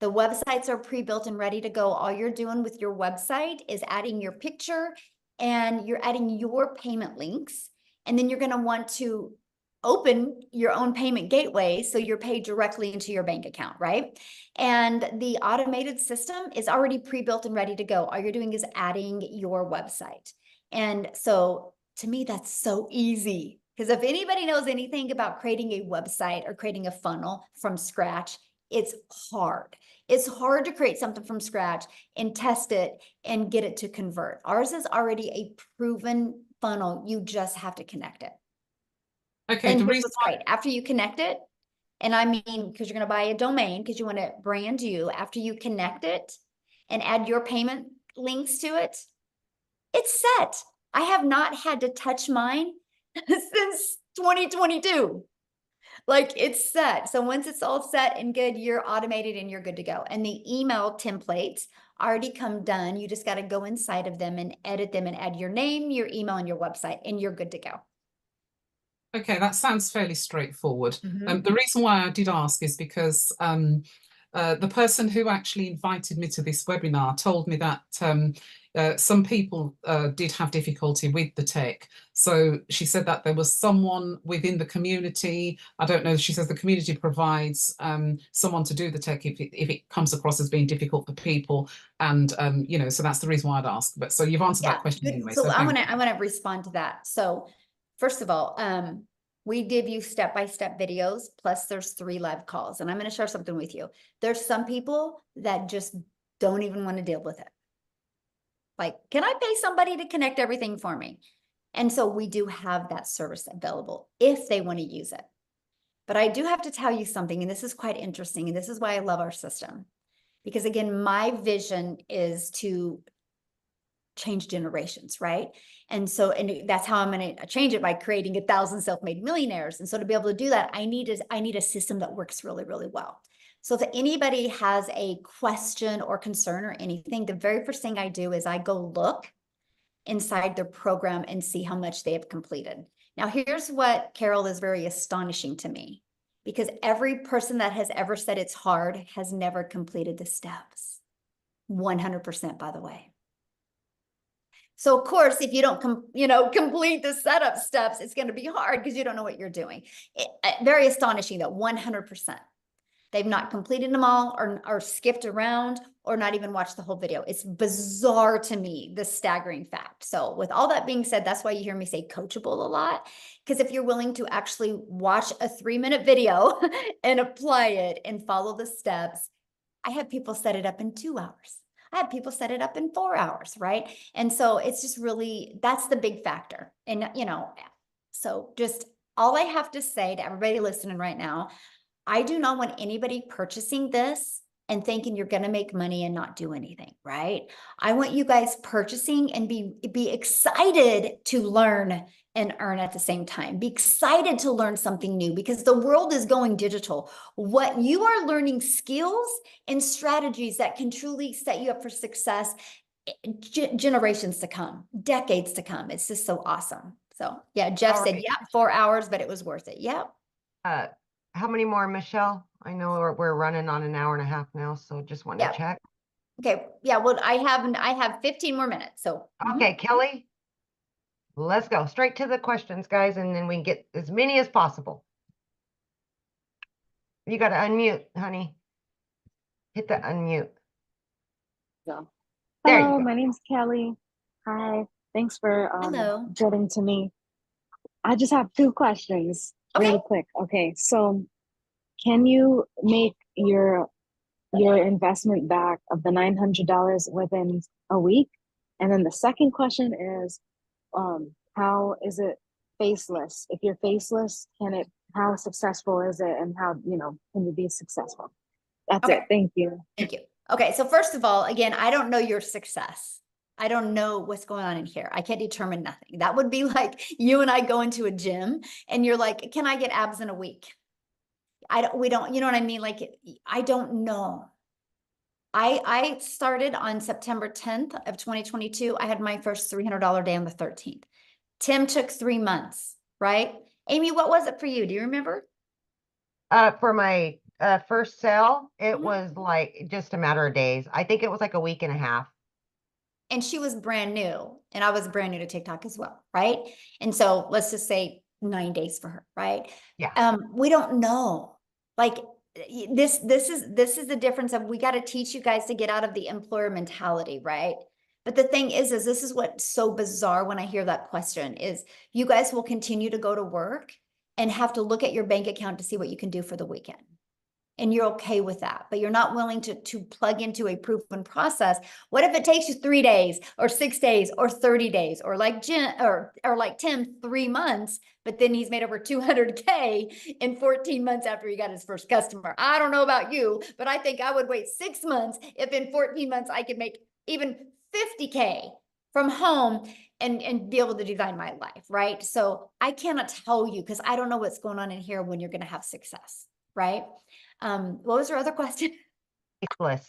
The websites are pre-built and ready to go. All you're doing with your website is adding your picture and you're adding your payment links. And then you're going to want to open your own payment gateway so you're paid directly into your bank account, right? And the automated system is already pre-built and ready to go. All you're doing is adding your website. And so to me, that's so easy. Because if anybody knows anything about creating a website or creating a funnel from scratch, it's hard. It's hard to create something from scratch and test it and get it to convert. Ours is already a proven funnel. You just have to connect it. Okay, And the here's reason what's great. After you connect it, and I mean, because you're going to buy a domain because you want to brand you, after you connect it and add your payment links to it, it's set. I have not had to touch mine since 2022. Like it's set. So once it's all set and good, you're automated and you're good to go. And the email templates already come done. You just got to go inside of them and edit them and add your name, your email, and your website, and you're good to go. Okay, that sounds fairly straightforward. Mhm. The reason why I did ask is because the person who actually invited me to this webinar told me that some people did have difficulty with the tech. So she said that there was someone within the community, I don't know, she says the community provides someone to do the tech if it comes across as being difficult for people. And, you know, so that's the reason why I'd ask. But so you've answered that question good. anyway. So I thank want to respond to that. So first of all, we give you step-by-step videos, plus there's 3 live calls. And I'm going to share something with you. There's some people that just don't even want to deal with it. Like, can I pay somebody to connect everything for me? And so we do have that service available if they want to use it. But I do have to tell you something, and this is quite interesting, and this is why I love our system. Because again, my vision is to change generations, right? And so, and that's how I'm going to change it, by creating 1,000 self-made millionaires. And so to be able to do that, I need a system that works really, really well. So if anybody has a question or concern or anything, the very first thing I do is I go look inside their program and see how much they have completed. Now, here's what, Carol, is very astonishing to me, because every person that has ever said it's hard has never completed the steps. 100%, by the way. So of course, if you don't complete the setup steps, it's going to be hard because you don't know what you're doing. Very astonishing that 100%. They've not completed them all or skipped around or not even watched the whole video. It's bizarre to me, the staggering fact. So with all that being said, that's why you hear me say coachable a lot. Because if you're willing to actually watch a 3-minute video and apply it and follow the steps, I have people set it up in 2 hours. I have people set it up in 4 hours, right? And so it's just really, that's the big factor. And, so just all I have to say to everybody listening right now, I do not want anybody purchasing this and thinking you're going to make money and not do anything, right? I want you guys purchasing and be excited to learn and earn at the same time. Be excited to learn something new because the world is going digital. What you are learning skills and strategies that can truly set you up for success generations to come, decades to come. It's just so awesome. So yeah, Jeff said, yep, 4 hours, but it was worth it. Yep. How many more, Michelle? I know we're running on an hour and a half now, so just wanted to check. Okay. Yeah. Well, I have 15 more minutes. So. Okay, Kelly, let's go straight to the questions, guys, and then we can get as many as possible. You got to unmute, honey. Hit the unmute. So, there you hello, go. My name's Kelly. Hi. Thanks for Hello. getting to me. I just have 2 questions. Okay. Really quick. Okay, so can you make your investment back of the $900 within a week? And then the second question is, how is it faceless? If you're faceless, how successful is it, and how can you be successful? That's it. Thank you. Thank you. Okay, so first of all, again, I don't know your success. I don't know what's going on in here. I can't determine nothing. That would be like you and I go into a gym and you're like, can I get abs in a week? We don't, you know what I mean? Like, I don't know. I started on September 10th of 2022. I had my first $300 day on the 13th. Tim took 3 months, right? Amy, what was it for you? Do you remember? For my first sale, it was like just a matter of days. I think it was like a week and a half. And she was brand new and I was brand new to TikTok as well, right? And so let's just say 9 days for her, right? Yeah. We don't know. Like this is the difference of, we got to teach you guys to get out of the employer mentality, right? But the thing is this is what's so bizarre when I hear that question is you guys will continue to go to work and have to look at your bank account to see what you can do for the weekend. And you're okay with that, but you're not willing to plug into a proven process. What if it takes you 3 days or 6 days or 30 days or like Jim or like Tim, 3 months, but then he's made over 200K in 14 months after he got his first customer. I don't know about you, but I think I would wait 6 months if in 14 months I could make even 50K from home and be able to design my life, right? So I cannot tell you because I don't know what's going on in here when you're going to have success, right? What was your other question? Faceless.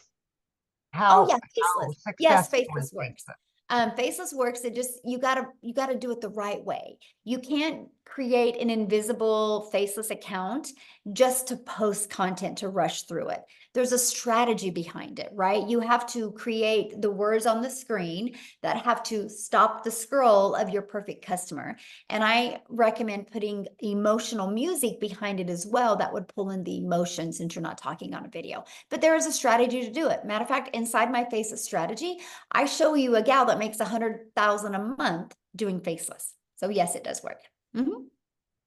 Oh yeah, faceless. Yes, faceless works. works. Faceless works. It just, you gotta do it the right way. You can't create an invisible faceless account just to post content to rush through it. There's a strategy behind it, right? You have to create the words on the screen that have to stop the scroll of your perfect customer. And I recommend putting emotional music behind it as well that would pull in the emotion since you're not talking on a video. But there is a strategy to do it. Matter of fact, inside my faceless strategy, I show you a gal that makes $100,000 a month doing faceless. So yes, it does work. All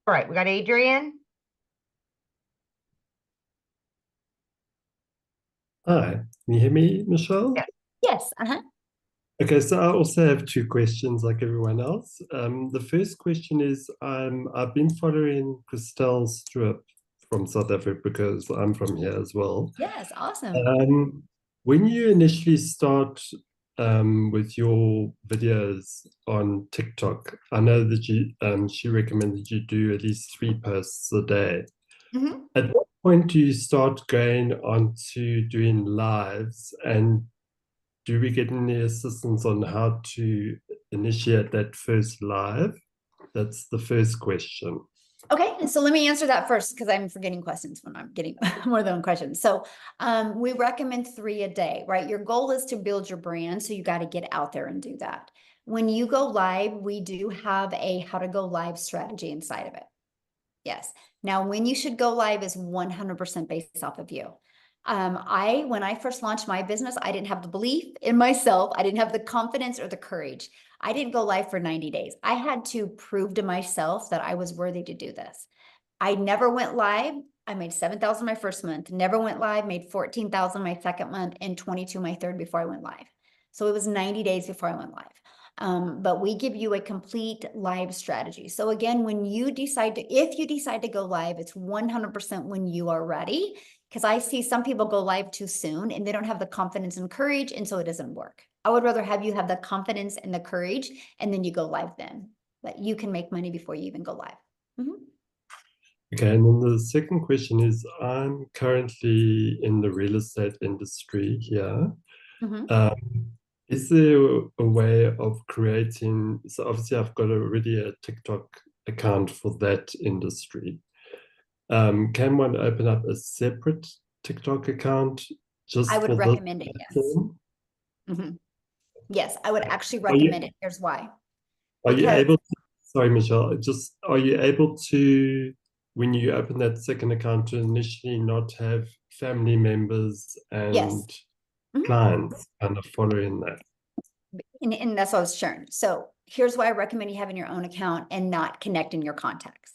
right, we got Adrian. Hi, can you hear me, Michelle? Yes. Okay, so I also have 2 questions like everyone else. The first question is, I've been following Christelle Stewart from South Africa because I'm from here as well. Yes, awesome. When you initially start with your videos on TikTok, I know that she recommended you do at least 3 posts a day. At what point do you start going on to doing lives, and do we get any assistance on how to initiate that first live? That's the first question. Okay, so let me answer that first because I'm forgetting questions when I'm getting more than one question. So we recommend 3 a day, right? Your goal is to build your brand, so you got to get out there and do that. When you go live, we do have a how to go live strategy inside of it. Yes. Now, when you should go live is 100% based off of you. When I first launched my business, I didn't have the belief in myself. I didn't have the confidence or the courage. I didn't go live for 90 days. I had to prove to myself that I was worthy to do this. I never went live. I made 7,000 my first month, never went live, made 14,000 my second month, and 22 my third before I went live. So it was 90 days before I went live. But we give you a complete live strategy. So again, when you decide to, if you decide to go live, it's 100% when you are ready. Because I see some people go live too soon and they don't have the confidence and courage, and so it doesn't work. I would rather have you have the confidence and the courage, and then you go live then. But you can make money before you even go live. Mm-hmm. Okay, and then the second question is, I'm currently in the real estate industry here. Mm-hmm. Is there a way of creating, so obviously I've got already a TikTok account for that industry. Can one open up a separate TikTok account just I would for recommend this it, yes. platform? Mm-hmm. Yes, I would actually Are you- recommend it. Here's why. Are you Because able to, sorry, Michelle, just are you able to, when you open that second account, to initially not have family members and yes. Mhm. clients kind of following that? And that's what I was sharing. So here's why I recommend you having your own account and not connecting your contacts.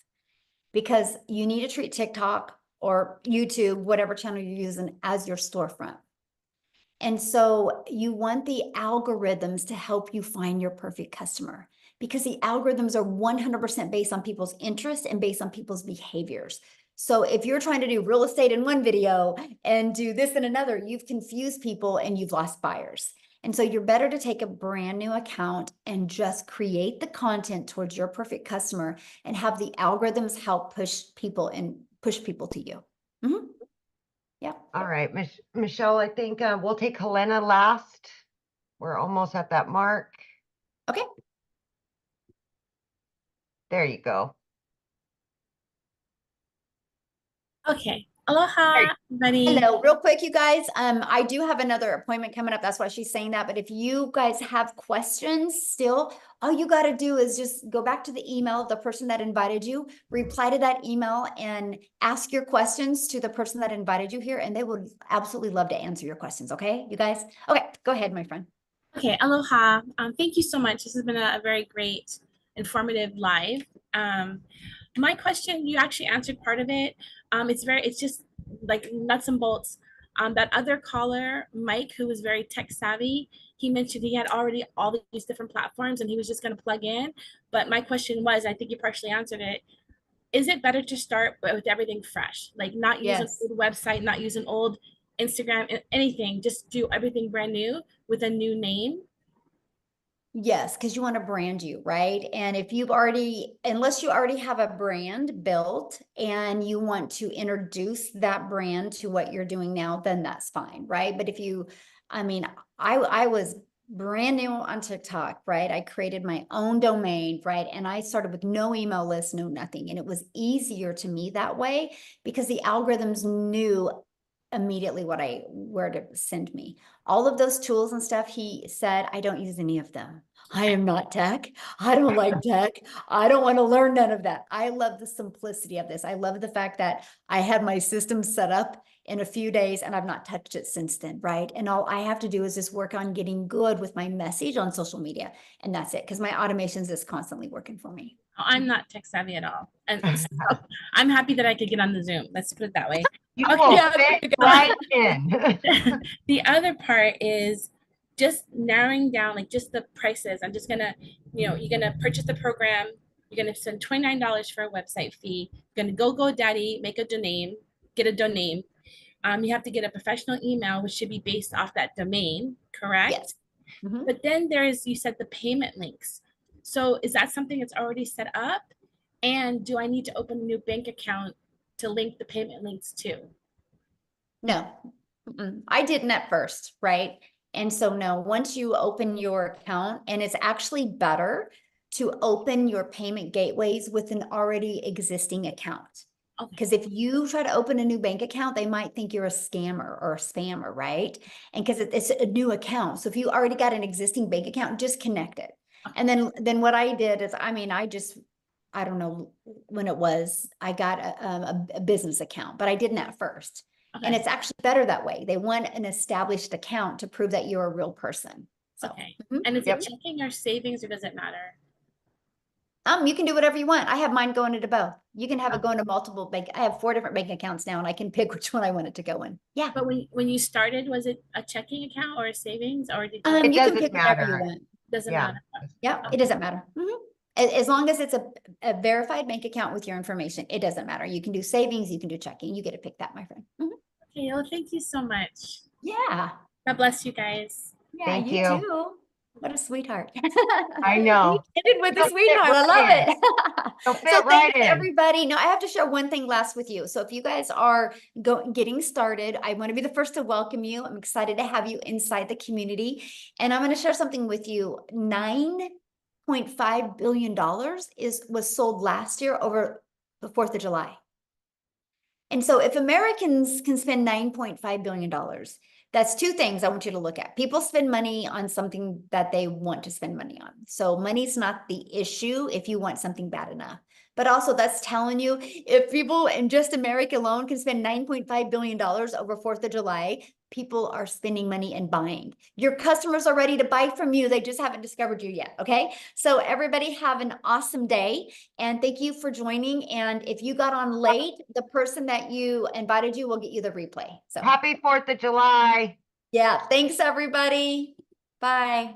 Because you need to treat TikTok or YouTube, whatever channel you're using, as your storefront. And so you want the algorithms to help you find your perfect customer, because the algorithms are 100% based on people's interests and based on people's behaviors. So if you're trying to do real estate in one video and do this in another, you've confused people and you've lost buyers. And so you're better to take a brand new account and just create the content towards your perfect customer and have the algorithms help push people to you. Mm-hmm. Yeah. All right, Michelle, I think we'll take Helena last. We're almost at that mark. Okay. There you go. Okay. Aloha, everybody. Hello, real quick, you guys. I do have another appointment coming up. That's why she's saying that. But if you guys have questions still, all you got to do is just go back to the email of the person that invited you, reply to that email, and ask your questions to the person that invited you here, and they would absolutely love to answer your questions. Okay, you guys? Okay, go ahead, my friend. Okay, aloha. Thank you so much. This has been a very great, informative live. My question, you actually answered part of it. It's just like nuts and bolts. That other caller, Mike, who was very tech savvy, he mentioned he had already all these different platforms and he was just going to plug in. But my question was, I think you partially answered it. Is it better to start with everything fresh? Like not use an old website, not use an old Instagram, anything, just do everything brand new with a new name? Yes, because you want to brand you, right? And if you've already, unless you already have a brand built and you want to introduce that brand to what you're doing now, then that's fine, right? But if you, I was brand new on TikTok, right? I created my own domain, right? And I started with no email list, no nothing. And it was easier to me that way because the algorithms knew immediately where to send me. All of those tools and stuff, he said, I don't use any of them. I am not tech. I don't like tech. I don't want to learn none of that. I love the simplicity of this. I love the fact that I had my system set up in a few days and I've not touched it since then, right? And all I have to do is just work on getting good with my message on social media. And that's it, because my automations is constantly working for me. I'm not tech savvy at all. And so I'm happy that I could get on the Zoom. Let's put it that way. You will fit right in. The other part is just narrowing down like just the prices. I'm just gonna, you're gonna purchase the program, you're gonna spend $29 for a website fee, you're gonna go GoDaddy, make a domain, get a domain. You have to get a professional email, which should be based off that domain, correct? Yes. Mm-hmm. But then you said the payment links. So is that something that's already set up? And do I need to open a new bank account to link the payment links to? No, I didn't at first, right? And so no, once you open your account, and it's actually better to open your payment gateways with an already existing account. Because if you try to open a new bank account, they might think you're a scammer or a spammer, right? And because it's a new account. So if you already got an existing bank account, just connect it. And then what I did is, I mean, I don't know when it was, I got a business account, but I didn't at first. And Okay. it's actually better that way. They want an established account to prove that you're a real person. So, Okay. mhm. And is Yep. it checking or savings, or does it matter? You can do whatever you want. I have mine going into both. You can have it Okay. going to multiple bank. I have 4 different bank accounts now, and I can pick which one I want it to go in. Yeah. But when you started, was it a checking account or a savings, or did you? It You can doesn't pick whatever you matter. want. Doesn't Yeah. matter. Yeah, it doesn't matter. As long as it's a verified bank account with your information, it doesn't matter. You can do savings, you can do checking. You get to pick that, my friend. Okay, well, thank you so much. Yeah. God bless you guys. Yeah, Thank you you. too. What a sweetheart. I know. You ended with a You'll fit sweetheart. I right love in. it. You'll fit So right thanks in. everybody. No, I have to share one thing last with you. So if you guys are getting started, I want to be the first to welcome you. I'm excited to have you inside the community. And I'm going to share something with you. $9.5 billion was sold last year over the 4th of July. And so if Americans can spend $9.5 billion, that's 2 things I want you to look at. People spend money on something that they want to spend money on. So money's not the issue if you want something bad enough. But also that's telling you, if people in just America alone can spend $9.5 billion over 4th of July, people are spending money and buying. Your customers are ready to buy from you. They just haven't discovered you yet. Okay. So everybody have an awesome day. And thank you for joining. And if you got on late, the person that you invited you will get you the replay. So Happy 4th of July. yeah, thanks everybody. Bye.